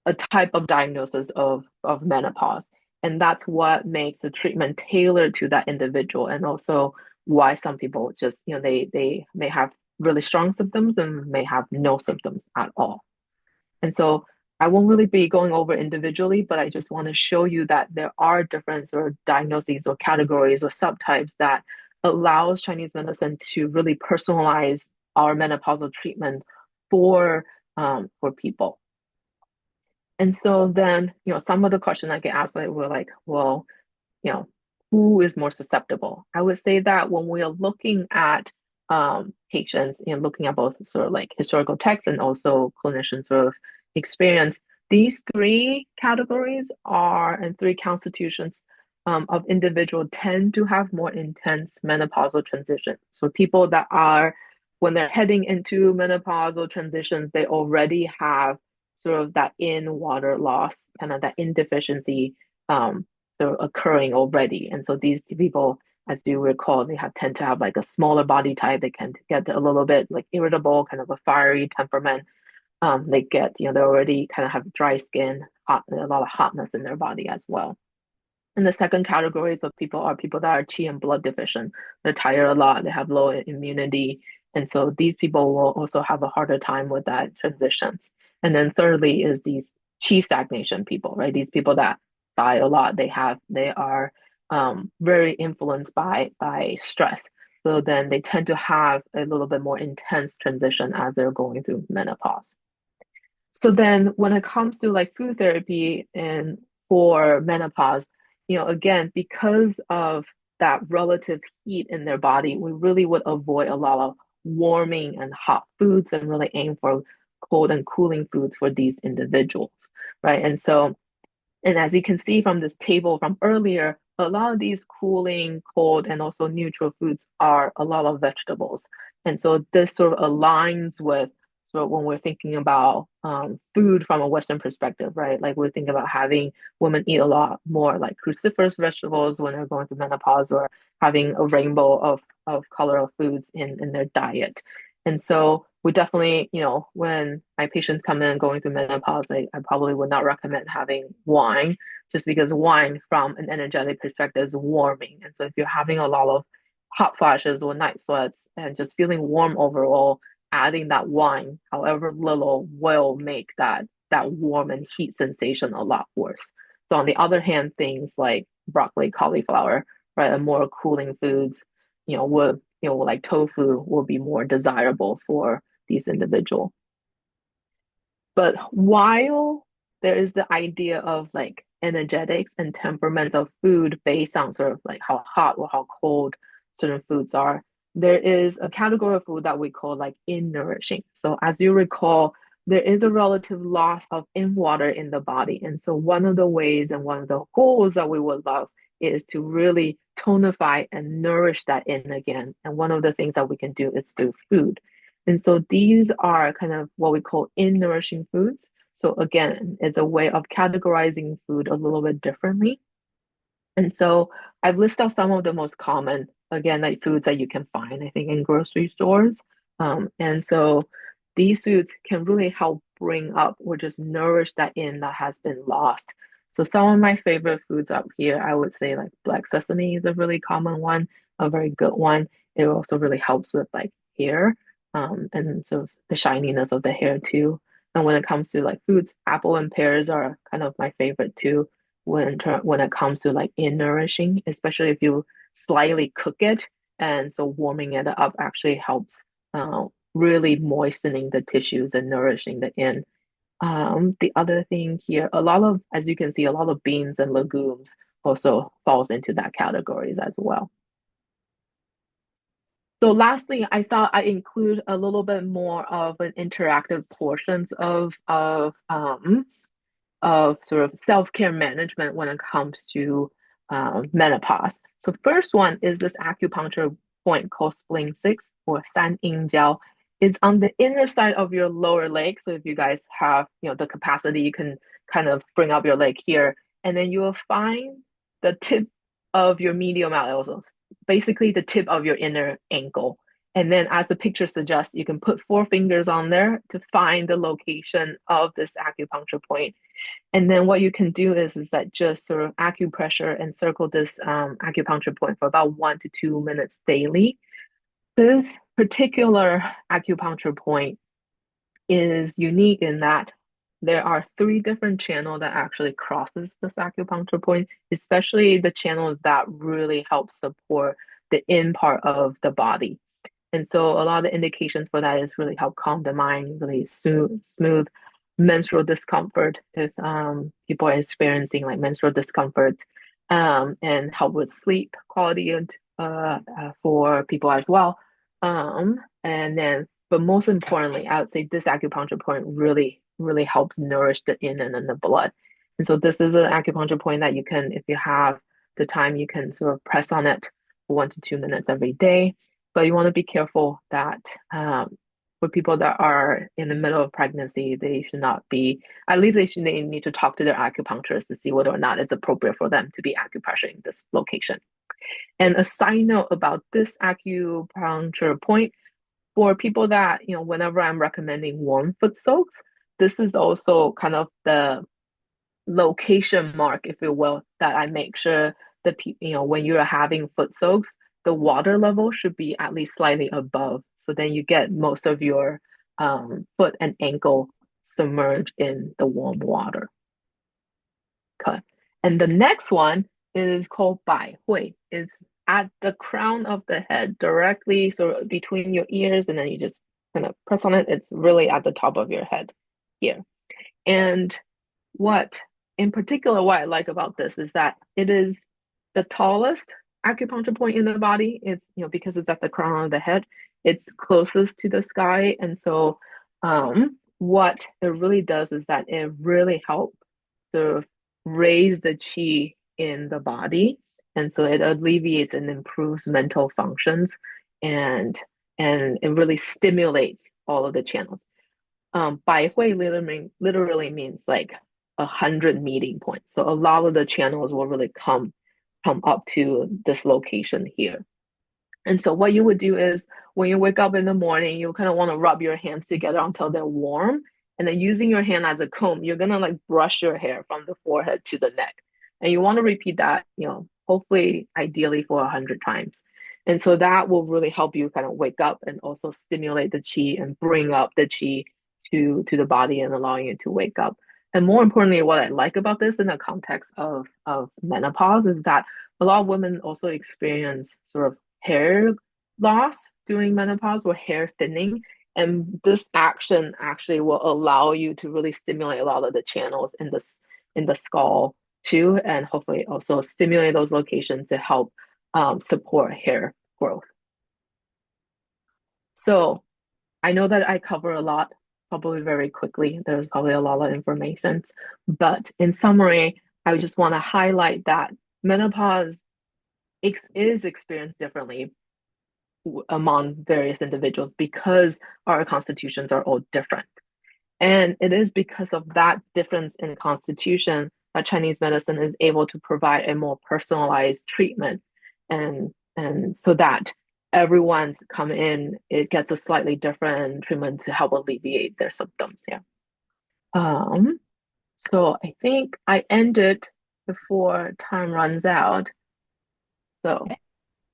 a type of diagnosis of menopause. And that's what makes the treatment tailored to that individual, and also why some people just, they may have really strong symptoms and may have no symptoms at all. And so I won't really be going over individually, but I just want to show you that there are different sort of diagnoses or categories or subtypes that allows Chinese medicine to really personalize our menopausal treatment for people. And so then, some of the questions I get asked were like, well, you know, who is more susceptible? I would say that when we are looking at patients and looking at both sort of like historical texts and also clinician sort of experience, these 3 categories and 3 constitutions of individual tend to have more intense menopausal transition. So people that are, when they're heading into menopausal transitions, they already have sort of that in water loss, kind of that indeficiency sort of occurring already. And so these people, as you recall, tend to have like a smaller body type. They can get a little bit like irritable, kind of a fiery temperament. They get, they already kind of have dry skin, a lot of hotness in their body as well. And the second categories of people are people that are qi and blood deficient. They're tired a lot, they have low immunity. And so these people will also have a harder time with that transitions. And then thirdly is these qi stagnation people, right? These people that die a lot, they are very influenced by stress. So then they tend to have a little bit more intense transition as they're going through menopause. So then when it comes to like food therapy and for menopause, again, because of that relative heat in their body, we really would avoid a lot of warming and hot foods and really aim for cold and cooling foods for these individuals, right? And as you can see from this table from earlier, a lot of these cooling, cold, and also neutral foods are a lot of vegetables. And so this sort of aligns with when we're thinking about food from a Western perspective, right? Like we're thinking about having women eat a lot more like cruciferous vegetables when they're going through menopause, or having a rainbow of color of foods in their diet. And so we definitely, when my patients come in going through menopause, I probably would not recommend having wine, just because wine from an energetic perspective is warming. And so if you're having a lot of hot flashes or night sweats and just feeling warm overall, adding that wine, however little, will make that that warm and heat sensation a lot worse. So on the other hand, things like broccoli, cauliflower, right, and more cooling foods, would, like tofu will be more desirable for these individuals. But while there is the idea of like energetics and temperaments of food based on sort of like how hot or how cold certain foods are, there is a category of food that we call like in nourishing. So as you recall, there is a relative loss of in water in the body. And so one of the ways and one of the goals that we would love is to really tonify and nourish that in again. And one of the things that we can do is through food. And so these are kind of what we call in nourishing foods. So again, it's a way of categorizing food a little bit differently. And so I've listed out some of the most common, again, like foods that you can find, I think, in grocery stores. And so these foods can really help bring up or just nourish that in that has been lost. So some of my favorite foods up here, I would say like black sesame is a really common one, a very good one. It also really helps with like hair, and sort of the shininess of the hair too. And when it comes to like foods, apple and pears are kind of my favorite too when it comes to like in nourishing, especially if you slightly cook it. And so warming it up actually helps really moistening the tissues and nourishing the in. The other thing here, a lot of, as you can see, a lot of beans and legumes also falls into that categories as well. So lastly, I thought I include a little bit more of an interactive portions of sort of self-care management when it comes to menopause. So first one is this acupuncture point called spleen 6 or San Yin Jiao. It's on the inner side of your lower leg. So if you guys have, the capacity, you can kind of bring up your leg here, and then you will find the tip of your medial malleolus, basically the tip of your inner ankle. And then as the picture suggests, you can put 4 fingers on there to find the location of this acupuncture point. And then what you can do is that just sort of acupressure and circle this acupuncture point for about 1 to 2 minutes daily. This particular acupuncture point is unique in that there are 3 different channels that actually crosses this acupuncture point, especially the channels that really help support the in part of the body. And so a lot of the indications for that is really help calm the mind, really smooth menstrual discomfort if people are experiencing like menstrual discomfort, and help with sleep quality and for people as well. And then, but most importantly, I would say this acupuncture point really, really helps nourish the in and then the blood. And so this is an acupuncture point that you can, if you have the time, you can sort of press on it for 1 to 2 minutes every day. But you want to be careful that for people that are in the middle of pregnancy, they should not be, at least they need to talk to their acupuncturist to see whether or not it's appropriate for them to be acupressuring this location. And a side note about this acupuncture point, for people that, whenever I'm recommending warm foot soaks, this is also kind of the location mark, if you will, that I make sure that, when you're having foot soaks, the water level should be at least slightly above. So then you get most of your foot and ankle submerged in the warm water. Okay. And the next one is called Bai Hui. It's at the crown of the head, directly sort of between your ears, and then you just kind of press on it. It's really at the top of your head here. And what in particular, what I like about this is that it is the tallest acupuncture point in the body. It's, because it's at the crown of the head, it's closest to the sky. And so what it really does is that it really helps sort of raise the qi in the body. And so it alleviates and improves mental functions, and it really stimulates all of the channels. Bai Hui literally means like 100 meeting points. So a lot of the channels will really come up to this location here. And so what you would do is when you wake up in the morning, you kind of want to rub your hands together until they're warm. And then using your hand as a comb, you're gonna like brush your hair from the forehead to the neck. And you want to repeat that, hopefully ideally for 100 times. And so that will really help you kind of wake up and also stimulate the qi and bring up the qi to the body and allowing you to wake up. And more importantly, what I like about this in the context of menopause is that a lot of women also experience sort of hair loss during menopause or hair thinning. And this action actually will allow you to really stimulate a lot of the channels in the skull too, and hopefully also stimulate those locations to help support hair growth. So I know that I cover a lot, probably very quickly. There's probably a lot of information, but in summary, I just want to highlight that menopause is experienced differently among various individuals because our constitutions are all different. And it is because of that difference in constitution that Chinese medicine is able to provide a more personalized treatment and so that everyone's come in, it gets a slightly different treatment to help alleviate their symptoms. Yeah. Um, so I think I ended before time runs out. So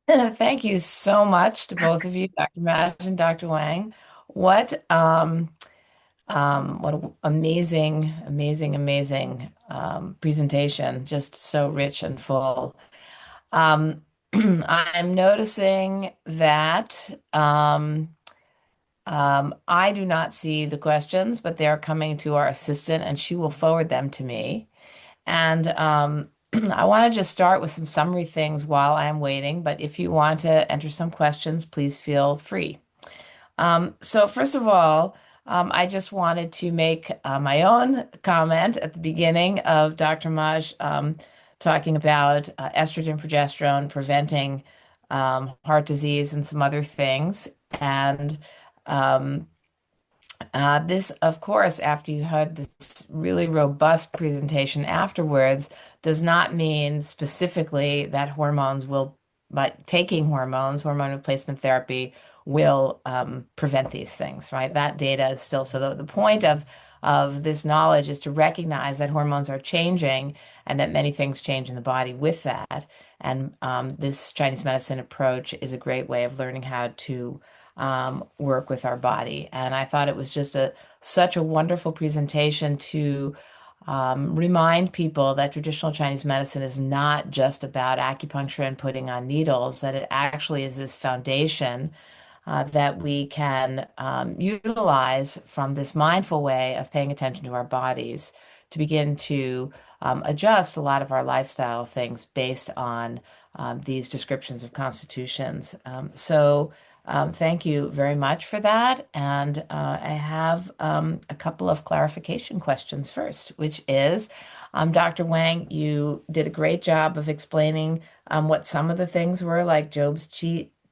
Thank you so much to both of you, Dr. Maj and Dr. Wang. What what an amazing, amazing, amazing presentation. Just so rich and full. I'm noticing that I do not see the questions, but they are coming to our assistant, and she will forward them to me. And I want to just start with some summary things while I'm waiting, but if you want to enter some questions, please feel free. So first of all, I just wanted to make my own comment at the beginning of Dr. Maj talking about estrogen, progesterone, preventing heart disease and some other things. And um, this, of course, after you heard this really robust presentation afterwards, does not mean specifically that hormones will, but taking hormones, hormone replacement therapy, will prevent these things, right? That data is still, so the point of this knowledge is to recognize that hormones are changing and that many things change in the body with that. And this Chinese medicine approach is a great way of learning how to work with our body. And I thought it was just such a wonderful presentation to remind people that traditional Chinese medicine is not just about acupuncture and putting on needles, that it actually is this foundation that we can utilize from this mindful way of paying attention to our bodies to begin to adjust a lot of our lifestyle things based on these descriptions of constitutions. Thank you very much for that. And I have a couple of clarification questions first, which is, Dr. Wang, you did a great job of explaining what some of the things were, like Job's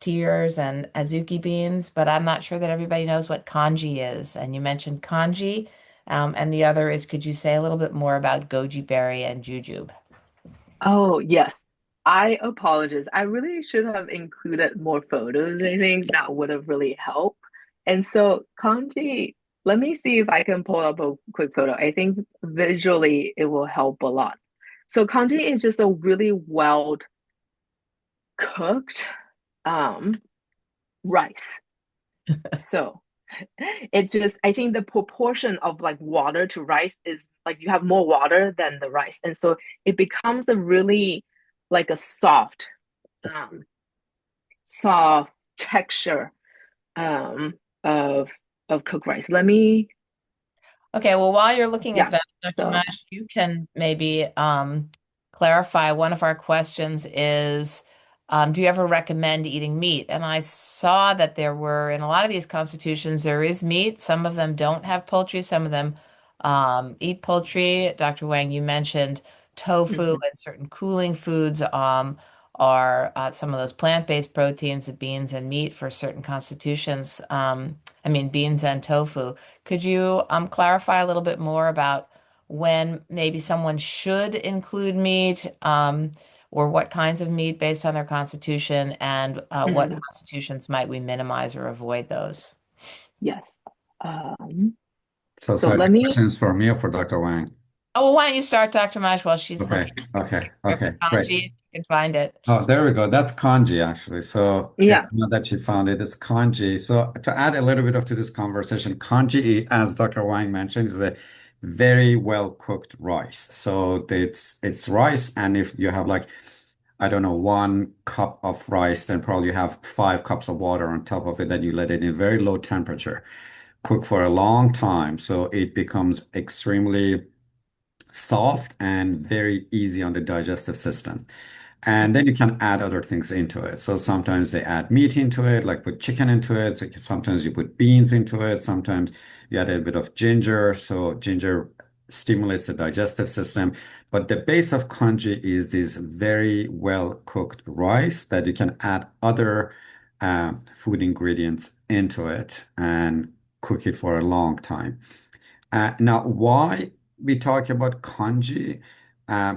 tears and azuki beans, but I'm not sure that everybody knows what kanji is. And you mentioned kanji, and the other is, could you say a little bit more about goji berry and jujube? oh, yes. I apologize. I really should have included more photos. I think that would have really helped. And so, kanji, let me see if I can pull up a quick photo. I think visually it will help a lot. So, kanji is just a really well cooked um, rice. So, it just, I think the proportion of like water to rice is like you have more water than the rice. And so it becomes a really like a um, soft texture um, of cooked rice. Let me, Okay, well, while you're looking at yeah. that, Dr. So, Mash, you can maybe clarify. One of our questions is, do you ever recommend eating meat? And I saw that there were, in a lot of these constitutions, there is meat. Some of them don't have poultry, some of them eat poultry. Dr. Wang, you mentioned tofu mhm. and certain cooling foods are some of those plant-based proteins, the beans and meat for certain constitutions. I mean, beans and tofu. Could you clarify a little bit more about when maybe someone should include meat, or what kinds of meat based on their constitution, and what Mhm. constitutions might we minimize or avoid those? Yes. Um, So, so sorry, let the me, question is for me or for Dr. Wang? Oh, well, why don't you start, Dr. Mash, while she's Okay, looking okay, for okay, great. kanji, if you can find it. Oh, there we go. That's kanji, actually. So, yeah. now that you found it, it's kanji. So, to add a little bit of to this conversation, kanji, as Dr. Wang mentioned, is a very well cooked rice. So it's rice, and if you have like, I don't know, 1 cup of rice, then probably you have 5 cups of water on top of it, then you let it in very low temperature, cook for a long time, so it becomes extremely soft and very easy on the digestive system. And then you can add other things into it. So sometimes they add meat into it, like put chicken into it. So sometimes you put beans into it. Sometimes you add a bit of ginger. So ginger stimulates the digestive system. But the base of congee is this very well cooked rice that you can add other food ingredients into it and cook it for a long time. Now, why we talk about congee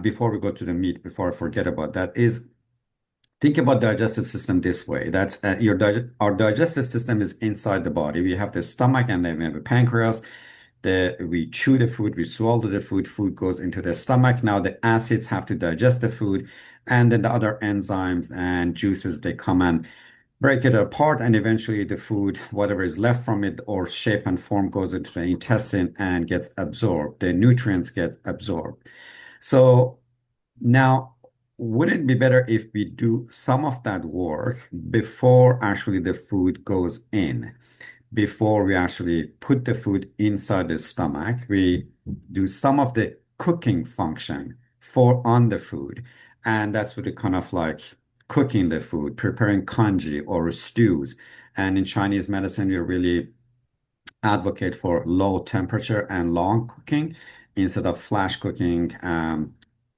before we go to the meat, before I forget about that, is think about digestive system this way. That our digestive system is inside the body. We have the stomach and then we have a pancreas. We chew the food, we swallow the food, food goes into the stomach. Now the acids have to digest the food, and then the other enzymes and juices, they come and break it apart, and eventually the food, whatever is left from it or shape and form, goes into the intestine and gets absorbed. The nutrients get absorbed. So now, wouldn't it be better if we do some of that work before actually the food goes in? Before we actually put the food inside the stomach, we do some of the cooking function for on the food. And that's what it kind of like cooking the food, preparing congee or stews. And in Chinese medicine, we really advocate for low temperature and long cooking instead of flash cooking,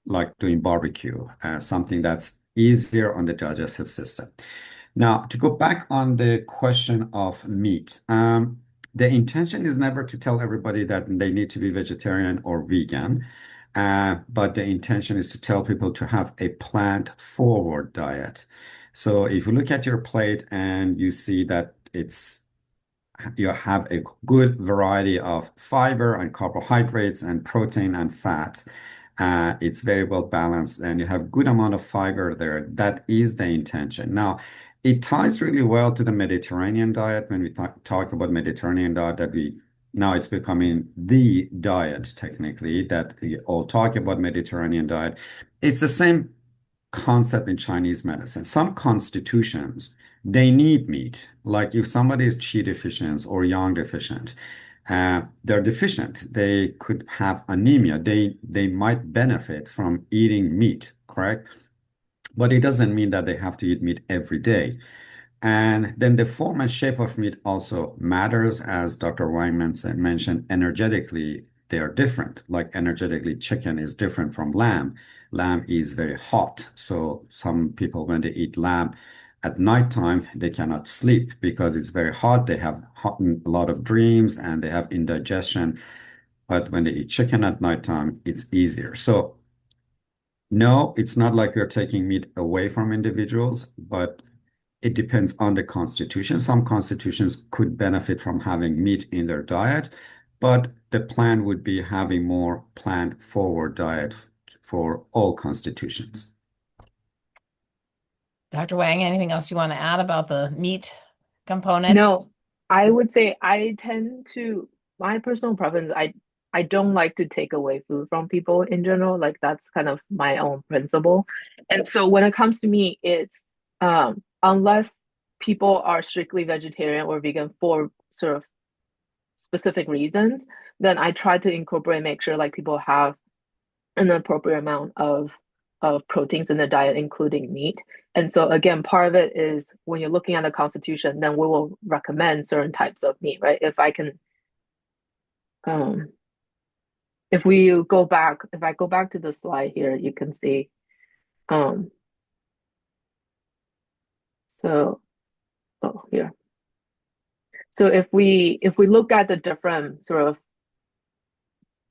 like doing barbecue, something that's easier on the digestive system. Now, to go back on the question of meat, the intention is never to tell everybody that they need to be vegetarian or vegan, but the intention is to tell people to have a plant-forward diet. So if you look at your plate and you see that you have a good variety of fiber and carbohydrates and protein and fat. It's very well balanced and you have good amount of fiber there. That is the intention. Now, it ties really well to the Mediterranean diet when we talk about Mediterranean diet that we now it's becoming the diet technically that we all talk about Mediterranean diet. It's the same concept in Chinese medicine. Some constitutions, they need meat. Like if somebody is qi deficient or yang deficient, they're deficient. They could have anemia. They might benefit from eating meat, correct? But it doesn't mean that they have to eat meat every day. And then the form and shape of meat also matters, as Dr. Weinman mentioned, energetically, they are different. Like energetically, chicken is different from lamb. Lamb is very hot. So some people, when they eat lamb at nighttime, they cannot sleep because it's very hot. They have a lot of dreams and they have indigestion. But when they eat chicken at nighttime, it's easier. So no, it's not like we're taking meat away from individuals, but it depends on the constitution. Some constitutions could benefit from having meat in their diet, but the plan would be having more plant-forward diet for all constitutions. Dr. Wang, anything else you want to add about the meat component? No, I would say my personal preference, I don't like to take away food from people in general. Like that's kind of my own principle. And so when it comes to me, it's unless people are strictly vegetarian or vegan for sort of specific reasons, then I try to incorporate, make sure like people have an appropriate amount of proteins in the diet, including meat. And so again, part of it is when you're looking at the constitution, then we will recommend certain types of meat, right? Um, if I go back to the slide here, you can see, um, so, oh, here. So if we look at the different sort of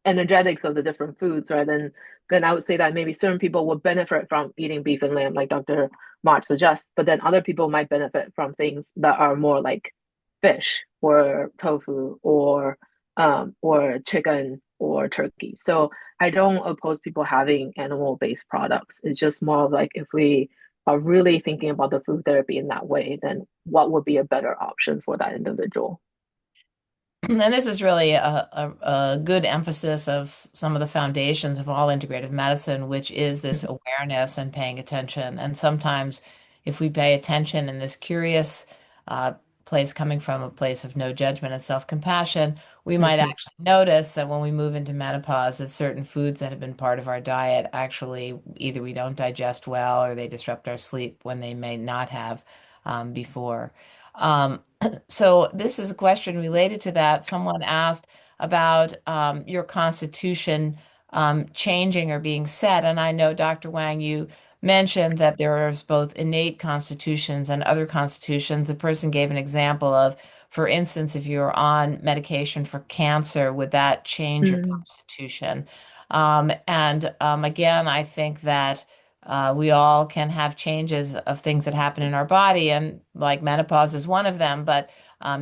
energetics of the different foods, right? Then I would say that maybe certain people will benefit from eating beef and lamb, like Dr. March suggests, but then other people might benefit from things that are more like fish or tofu or chicken or turkey. So I don't oppose people having animal-based products. It's just more of like if we are really thinking about the food therapy in that way, then what would be a better option for that individual? And this is really a good emphasis of some of the foundations of all integrative medicine, which is this awareness and paying attention. And sometimes, if we pay attention in this curious uh, place, coming from a place of no judgment and self-compassion, we might Mhm. actually notice that when we move into menopause, that certain foods that have been part of our diet actually either we don't digest well or they disrupt our sleep when they may not have before. Um, so this is a question related to that. Someone asked about your constitution changing or being set, and I know Dr. Wang, you mentioned that there is both innate constitutions and other constitutions. The person gave an example of, for instance, if you're on medication for cancer, would that change your Mm, constitution? And again, I think that. We all can have changes of things that happen in our body, and like menopause is one of them, but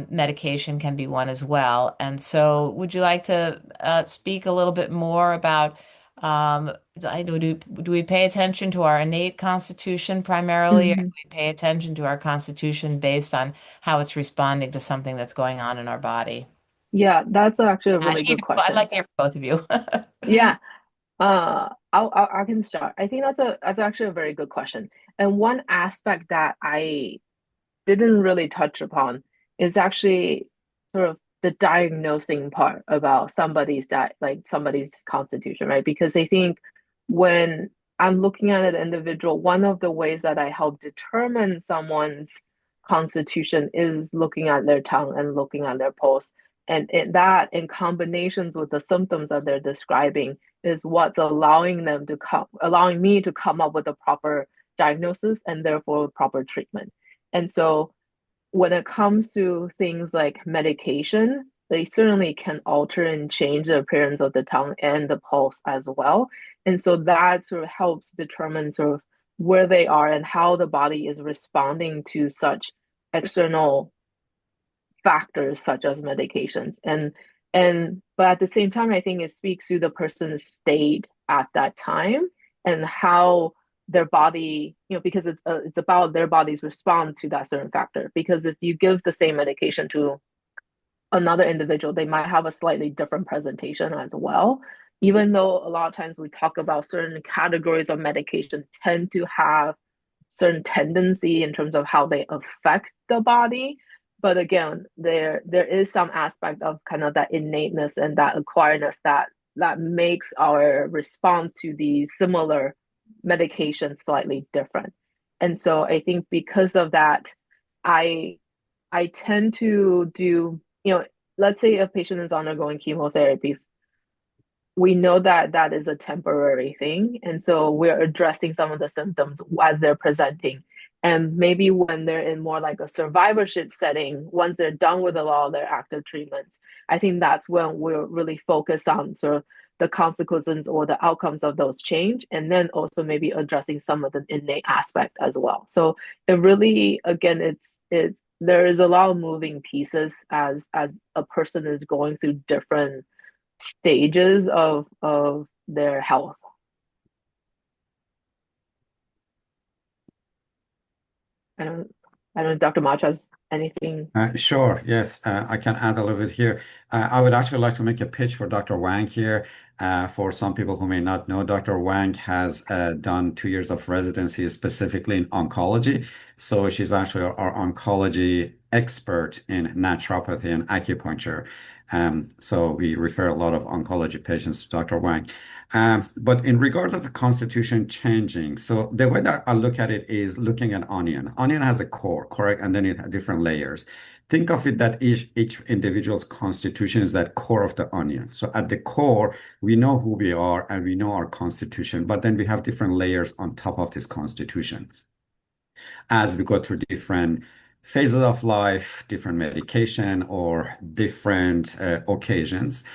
medication can be one as well. And so, would you like to speak a little bit more about do we pay attention to our innate constitution primarily, or do mhm. we pay attention to our constitution based on how it's responding to something that's going on in our body? Yeah, that's actually a really Actually, good I'd question. like to hear from both of you. Yeah, I can start. I think that's actually a very good question. And one aspect that I didn't really touch upon is actually sort of the diagnosing part about somebody's constitution, right? Because I think when I'm looking at an individual, one of the ways that I help determine someone's constitution is looking at their tongue and looking at their pulse. And that in combinations with the symptoms that they're describing is what's allowing me to come up with a proper diagnosis and therefore proper treatment. And so when it comes to things like medication, they certainly can alter and change the appearance of the tongue and the pulse as well. And so that sort of helps determine sort of where they are and how the body is responding to such external factors such as medications. And but at the same time, I think it speaks to the person's state at that time and how their body, because it's about their body's response to that certain factor. Because if you give the same medication to another individual, they might have a slightly different presentation as well. Even though a lot of times we talk about certain categories of medication tend to have certain tendency in terms of how they affect the body. But again, there is some aspect of kind of that innateness and that acquiredness that makes our response to these similar medications slightly different. And so I think because of that, I I tend to do, let's say a patient is undergoing chemotherapy, we know that that is a temporary thing. And so we're addressing some of the symptoms as they're presenting. And maybe when they're in more like a survivorship setting, once they're done with a lot of their active treatments, I think that's when we're really focused on sort of the consequences or the outcomes of those change, and then also maybe addressing some of the innate aspect as well. So it really, again, it's there is a lot of moving pieces as a person is going through different stages of their health. I don't I don't know if Dr. Mach has anything. Sure, yes, I can add a little bit here. I would actually like to make a pitch for Dr. Wang here. For some people who may not know, Dr. Wang has done 2 years of residency specifically in oncology. So she's actually our oncology expert in naturopathy and acupuncture. So we refer a lot of oncology patients to Dr. Wang. But in regard of the constitution changing, so the way that I look at it is looking at onion. Onion has a core, correct? And then it has different layers. Think of it that each individual's constitution is that core of the onion. So at the core, we know who we are and we know our constitution, but then we have different layers on top of this constitution as we go through different phases of life, different medication, or different occasions.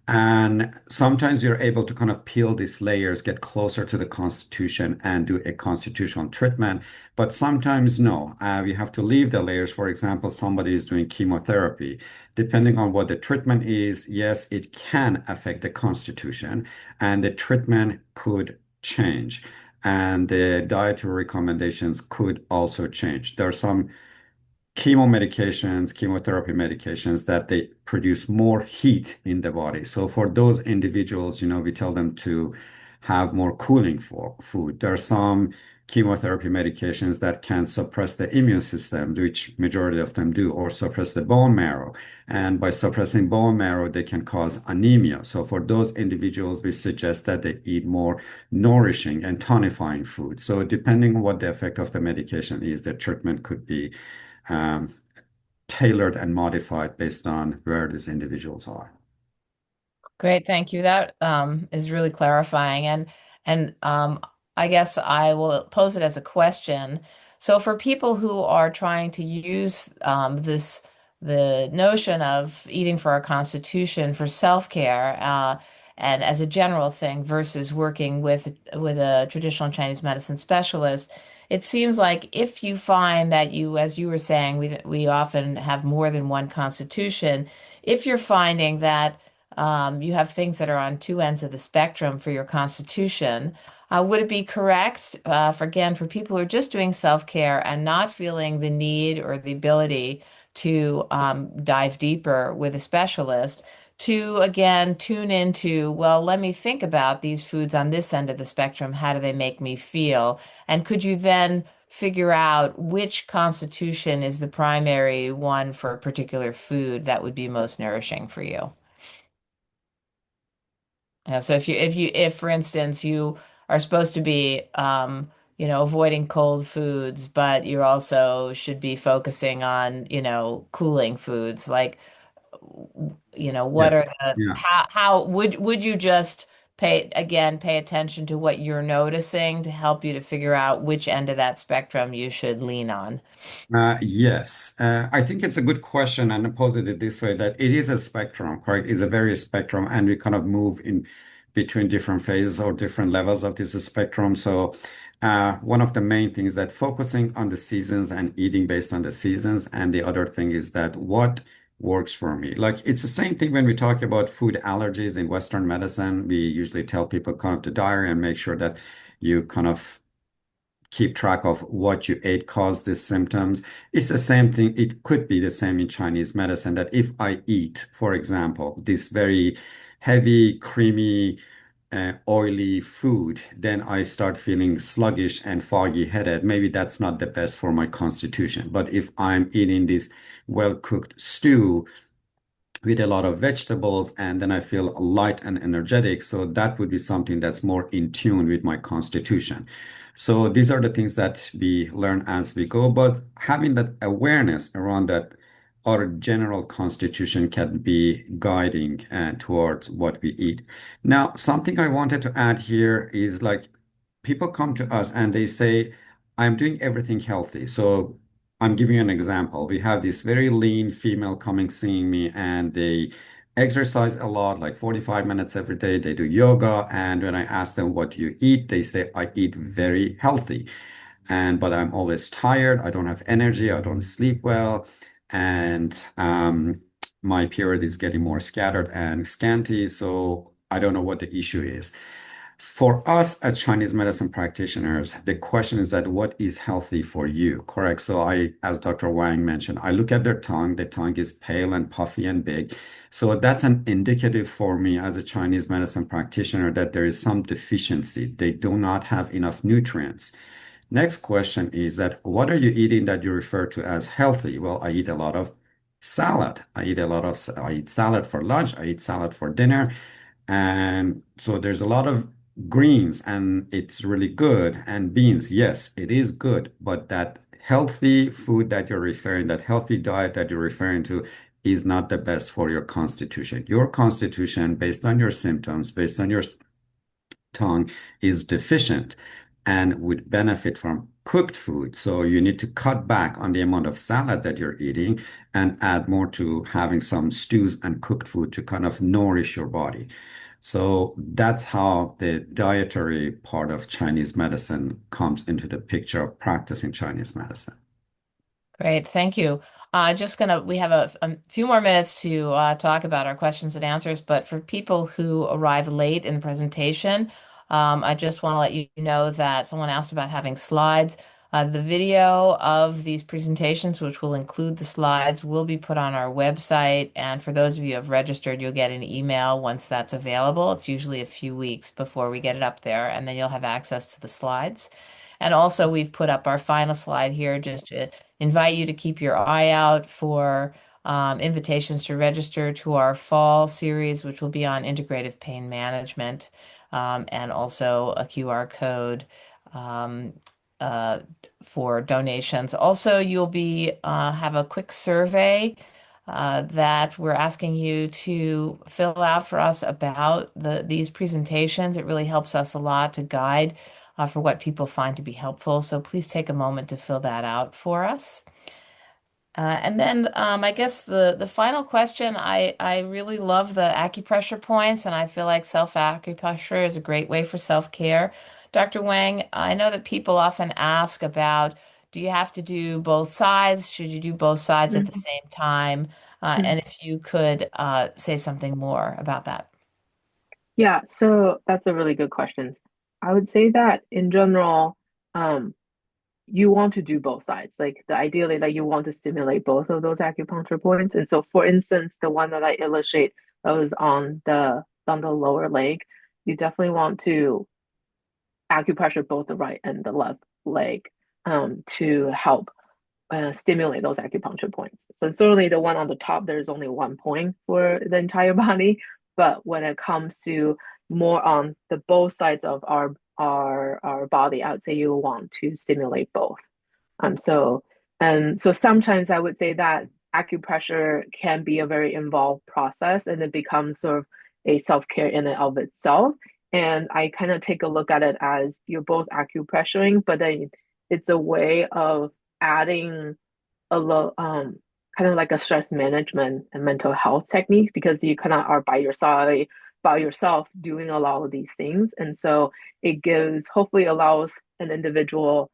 And sometimes you're able to kind of peel these layers, get closer to the Constitution, and do a constitutional treatment. But sometimes no, we have to leave the layers. For example, somebody is doing chemotherapy. Depending on what the treatment is, yes, it can affect the Constitution, and the treatment could change. And the dietary recommendations could also change. There are some chemotherapy medications that they produce more heat in the body. So for those individuals, we tell them to have more cooling for food. There are some chemotherapy medications that can suppress the immune system, which majority of them do, or suppress the bone marrow. And by suppressing bone marrow, they can cause anemia. So for those individuals, we suggest that they eat more nourishing and tonifying food. So depending on what the effect of the medication is, the treatment could be um, tailored and modified based on where these individuals are. Great, thank you. That is really clarifying. And I guess I will pose it as a question. So for people who are trying to use the notion of eating for our constitution for self-care, and as a general thing versus working with a traditional Chinese medicine specialist, it seems like if you find that you, as you were saying, we often have more than one constitution. If you're finding that you have things that are on two ends of the spectrum for your constitution. Would it be correct, for people who are just doing self-care and not feeling the need or the ability to dive deeper with a specialist, to again tune into, well, let me think about these foods on this end of the spectrum. How do they make me feel? And could you then figure out which constitution is the primary one for a particular food that would be most nourishing for you? Yeah, so if for instance you are supposed to be avoiding cold foods, but you also should be focusing on, cooling foods, like, what Yes. are the Yeah. how would you just pay attention to what you're noticing to help you to figure out which end of that spectrum you should lean on? Yes, I think it's a good question and pose it this way that it is a spectrum, correct? It's a very spectrum, and we kind of move in between different phases or different levels of this spectrum. So, one of the main things that focusing on the seasons and eating based on the seasons, and the other thing is that what works for me. Like it's the same thing when we talk about food allergies in Western medicine. We usually tell people kind of the diary and make sure that you kind of keep track of what you ate caused these symptoms. It's the same thing. It could be the same in Chinese medicine that if I eat, for example, this very heavy, creamy, oily food, then I start feeling sluggish and foggy headed. Maybe that's not the best for my constitution. But if I'm eating this well-cooked stew, with a lot of vegetables, and then I feel light and energetic. So that would be something that's more in tune with my constitution. So these are the things that we learn as we go, but having that awareness around that our general constitution can be guiding towards what we eat. Now, something I wanted to add here is like people come to us and they say, I'm doing everything healthy. So I'm giving you an example. We have this very lean female coming seeing me, and they exercise a lot, like 45 minutes every day. They do yoga. And when I ask them, what do you eat? They say, I eat very healthy. But I'm always tired. I don't have energy. I don't sleep well. And my period is getting more scattered and scanty. So I don't know what the issue is. For us as Chinese medicine practitioners, the question is that what is healthy for you, correct? So as Dr. Wang mentioned, I look at their tongue. The tongue is pale and puffy and big. So that's an indicative for me as a Chinese medicine practitioner that there is some deficiency. They do not have enough nutrients. Next question is that what are you eating that you refer to as healthy? Well, I eat a lot of salad. I eat salad for lunch. I eat salad for dinner. And so there's a lot of greens and it's really good. And beans, yes, it is good. But that healthy food that you're referring, that healthy diet that you're referring to is not the best for your constitution. Your constitution, based on your symptoms, based on your tongue, is deficient and would benefit from cooked food. So you need to cut back on the amount of salad that you're eating and add more to having some stews and cooked food to kind of nourish your body. So that's how the dietary part of Chinese medicine comes into the picture of practicing Chinese medicine. Great, thank you. We have a few more minutes to talk about our questions and answers, but for people who arrive late in the presentation, I just want to let you know that someone asked about having slides. The video of these presentations, which will include the slides, will be put on our website. And for those of you who have registered, you'll get an email once that's available. It's usually a few weeks before we get it up there, and then you'll have access to the slides. And also, we've put up our final slide here just to invite you to keep your eye out for invitations to register to our fall series, which will be on integrative pain management, and also a QR code. Um, uh, for donations. Also, you'll be have a quick survey that we're asking you to fill out for us about these presentations. It really helps us a lot to guide for what people find to be helpful. So please take a moment to fill that out for us. And then I guess the final question, I really love the acupressure points, and I feel like self-acupressure is a great way for self-care. Dr. Wang, I know that people often ask about, do you have to do both sides? Should you do both sides at the Mhm. same time? Mhm. And if you could say something more about that. Yeah, so that's a really good question. I would say that in general, um, you want to do both sides. Like the ideally, like you want to stimulate both of those acupuncture points. And so, for instance, the one that I illustrate that was on the lower leg, you definitely want to acupressure both the right and the left leg to help stimulate those acupuncture points. So certainly the one on the top, there's only one point for the entire body. But when it comes to more on the both sides of our body, I would say you want to stimulate both. So and so sometimes I would say that acupressure can be a very involved process and it becomes sort of a self-care in and of itself. And I kind of take a look at it as you're both acupressuring, but then it's a way of adding a little kind of like a stress management and mental health technique because you kind of are by yourself doing a lot of these things. And so it gives hopefully allows an individual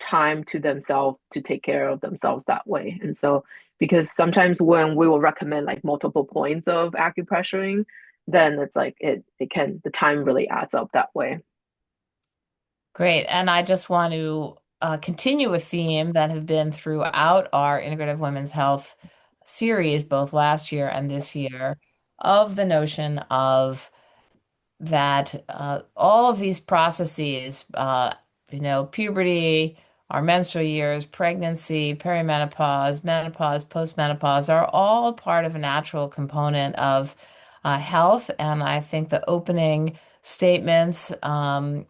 time to themselves to take care of themselves that way. And so because sometimes when we will recommend like multiple points of acupressuring, then it's like it can the time really adds up that way. Great. And I just want to continue a theme that have been throughout our Integrative Women's Health series, both last year and this year, of the notion of that all of these processes, puberty, our menstrual years, pregnancy, perimenopause, menopause, postmenopause, are all part of a natural component of health. And I think the opening statements from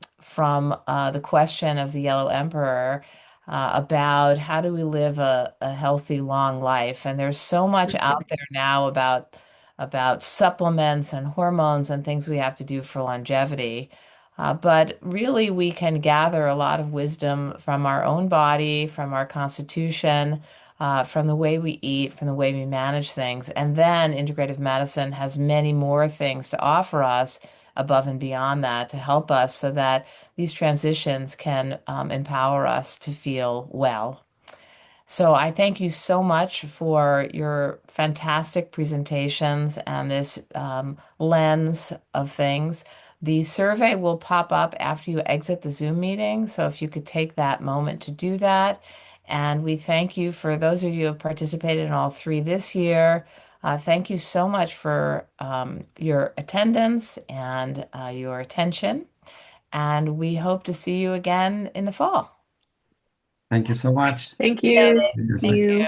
the question of the Yellow Emperor about how do we live a healthy, long life. And there's so much out there now about supplements and hormones and things we have to do for longevity. But really, we can gather a lot of wisdom from our own body, from our constitution, from the way we eat, from the way we manage things. And then integrative medicine has many more things to offer us above and beyond that to help us so that these transitions can empower us to feel well. So I thank you so much for your fantastic presentations and this lens of things. The survey will pop up after you exit the Zoom meeting. So if you could take that moment to do that. And we thank you for those of you who have participated in all three this year. Thank you so much for your attendance and your attention. And we hope to see you again in the fall. Thank you so much. Thank you. See you See soon. you.